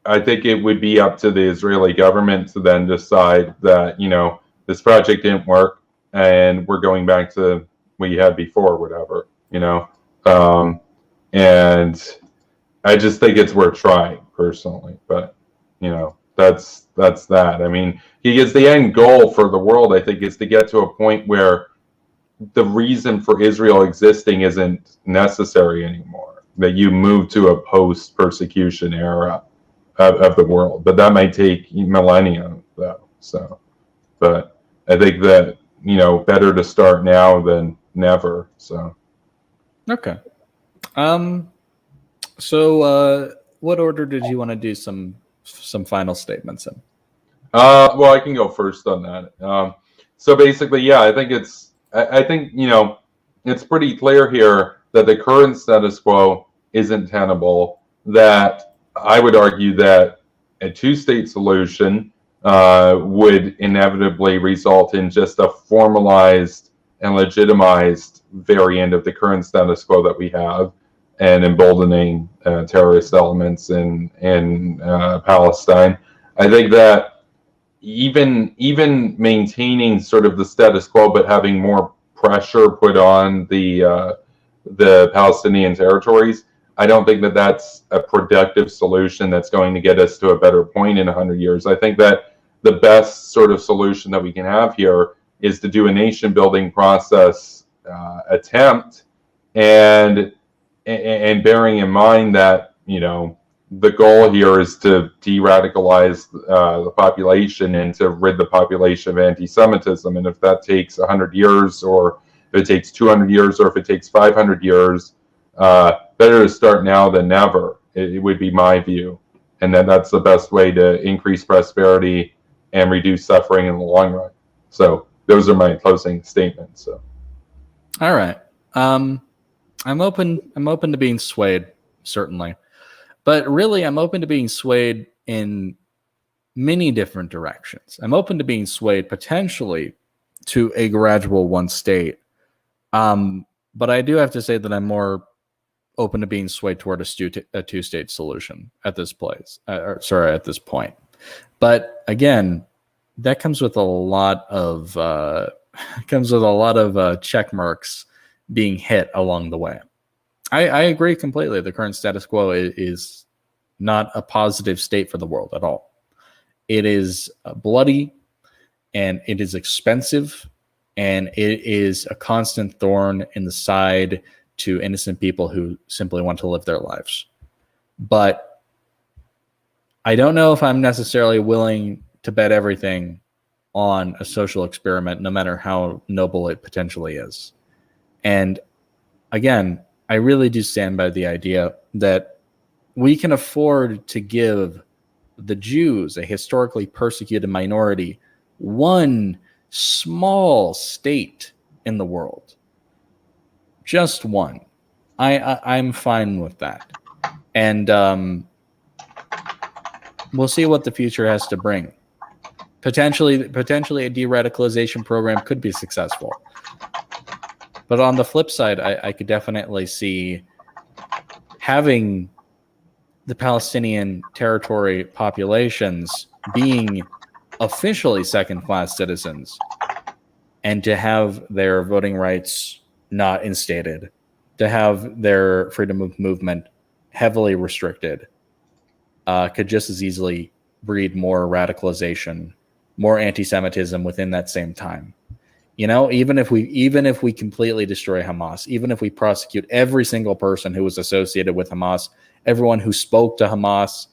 I think it would be up to the Israeli government to then decide that, this project didn't work and we're going back to what you had before, whatever, and I just think it's worth trying personally, but that's that. I mean, because the end goal for the world, I think, is to get to a point where the reason for Israel existing isn't necessary anymore. That you move to a post-persecution era of the world, but that might take millennia, though. So, but I think that better to start now than never. So, okay. So, what order did you want to do some final statements in? Well, I can go first on that. So basically, yeah, I think it's pretty clear here that the current status quo isn't tenable. That I would argue that a two-state solution would inevitably result in just a formalized and legitimized variant of the current status quo that we have, and emboldening terrorist elements in Palestine. I think that even maintaining sort of the status quo, but having more pressure put on the Palestinian territories, I don't think that that's a productive solution that's going to get us to a better point in 100 years. I think that the best sort of solution that we can have here is to do a nation building process attempt, and bearing in mind that the goal here is to de-radicalize the population and to rid the population of anti-Semitism. And if that takes 100 years, or if it takes 200 years, or if it takes 500 years, better to start now than never. It would be my view, and then that's the best way to increase prosperity and reduce suffering in the long run. So those are my closing statements. So, all right. I'm open to being swayed, certainly. But really, I'm open to being swayed in many different directions. I'm open to being swayed potentially to a gradual one state. But I do have to say that I'm more open to being swayed toward a two-state solution at this at this point. But again, that comes with a lot of check marks being hit along the way. I agree completely. The current status quo is not a positive state for the world at all. It is bloody, and it is expensive, and it is a constant thorn in the side to innocent people who simply want to live their lives. But I don't know if I'm necessarily willing to bet everything on a social experiment, no matter how noble it potentially is. And again, I really do stand by the idea that we can afford to give the Jews, a historically persecuted minority, one small state in the world. Just one. I'm fine with that. And we'll see what the future has to bring. Potentially a de-radicalization program could be successful. But on the flip side, I could definitely see having the Palestinian territory populations being officially second-class citizens, and to have their voting rights not instated, to have their freedom of movement heavily restricted, could just as easily breed more radicalization, more anti-Semitism within that same time. Even if we completely destroy Hamas, even if we prosecute every single person who was associated with Hamas, everyone who spoke to Hamas,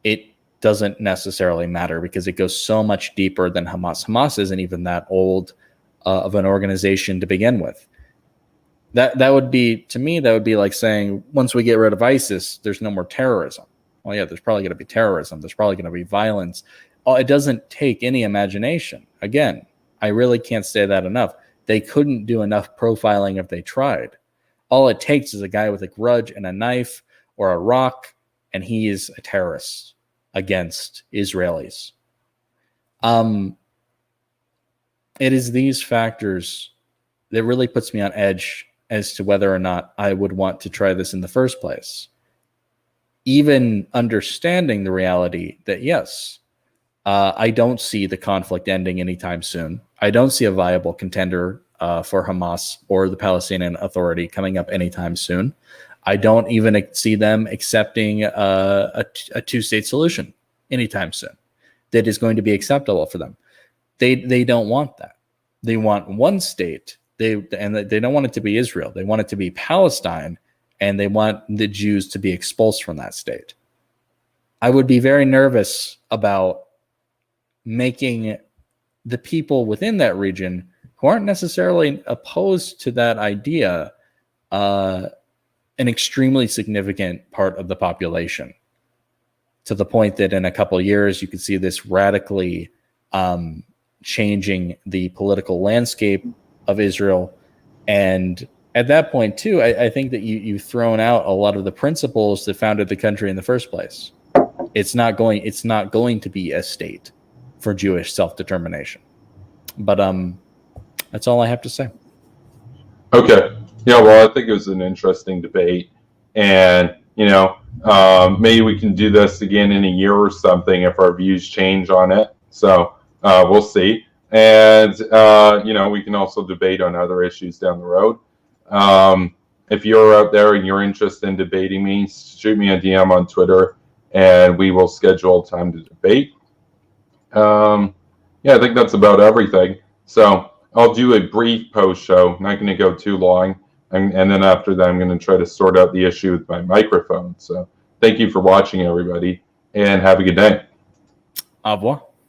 it doesn't necessarily matter, because it goes so much deeper than Hamas. Hamas isn't even that old of an organization to begin with. That would be, to me, that would be like saying, once we get rid of ISIS, there's no more terrorism. Well, yeah, there's probably going to be terrorism. There's probably going to be violence. It doesn't take any imagination. Again, I really can't say that enough. They couldn't do enough profiling if they tried. All it takes is a guy with a grudge and a knife or a rock, and he is a terrorist against Israelis. It is these factors that really puts me on edge as to whether or not I would want to try this in the first place. even understanding the reality that, yes, I don't see the conflict ending anytime soon. I don't see a viable contender for Hamas or the Palestinian Authority coming up anytime soon. I don't even see them accepting a two-state solution anytime soon that is going to be acceptable for them. They don't want that. They want one state. They don't want it to be Israel. They want it to be Palestine, and they want the Jews to be expulsed from that state. I would be very nervous about making the people within that region who aren't necessarily opposed to that idea an extremely significant part of the population, to the point that in a couple of years you could see this radically changing the political landscape of Israel. And at that point too, I think that you've thrown out a lot of the principles that founded the country in the first place. It's not going to be a state for Jewish self-determination. But that's all I have to say. Okay. Yeah, well, I think it was an interesting debate. And, maybe we can do this again in a year or something if our views change on it. So we'll see. And, we can also debate on other issues down the road. If you're out there and you're interested in debating me, shoot me a DM on Twitter and we will schedule time to debate. I think that's about everything. So I'll do a brief post show, not going to go too long. And then after that, I'm going to try to sort out the issue with my microphone. So thank you for watching, everybody, and have a good day. Au revoir.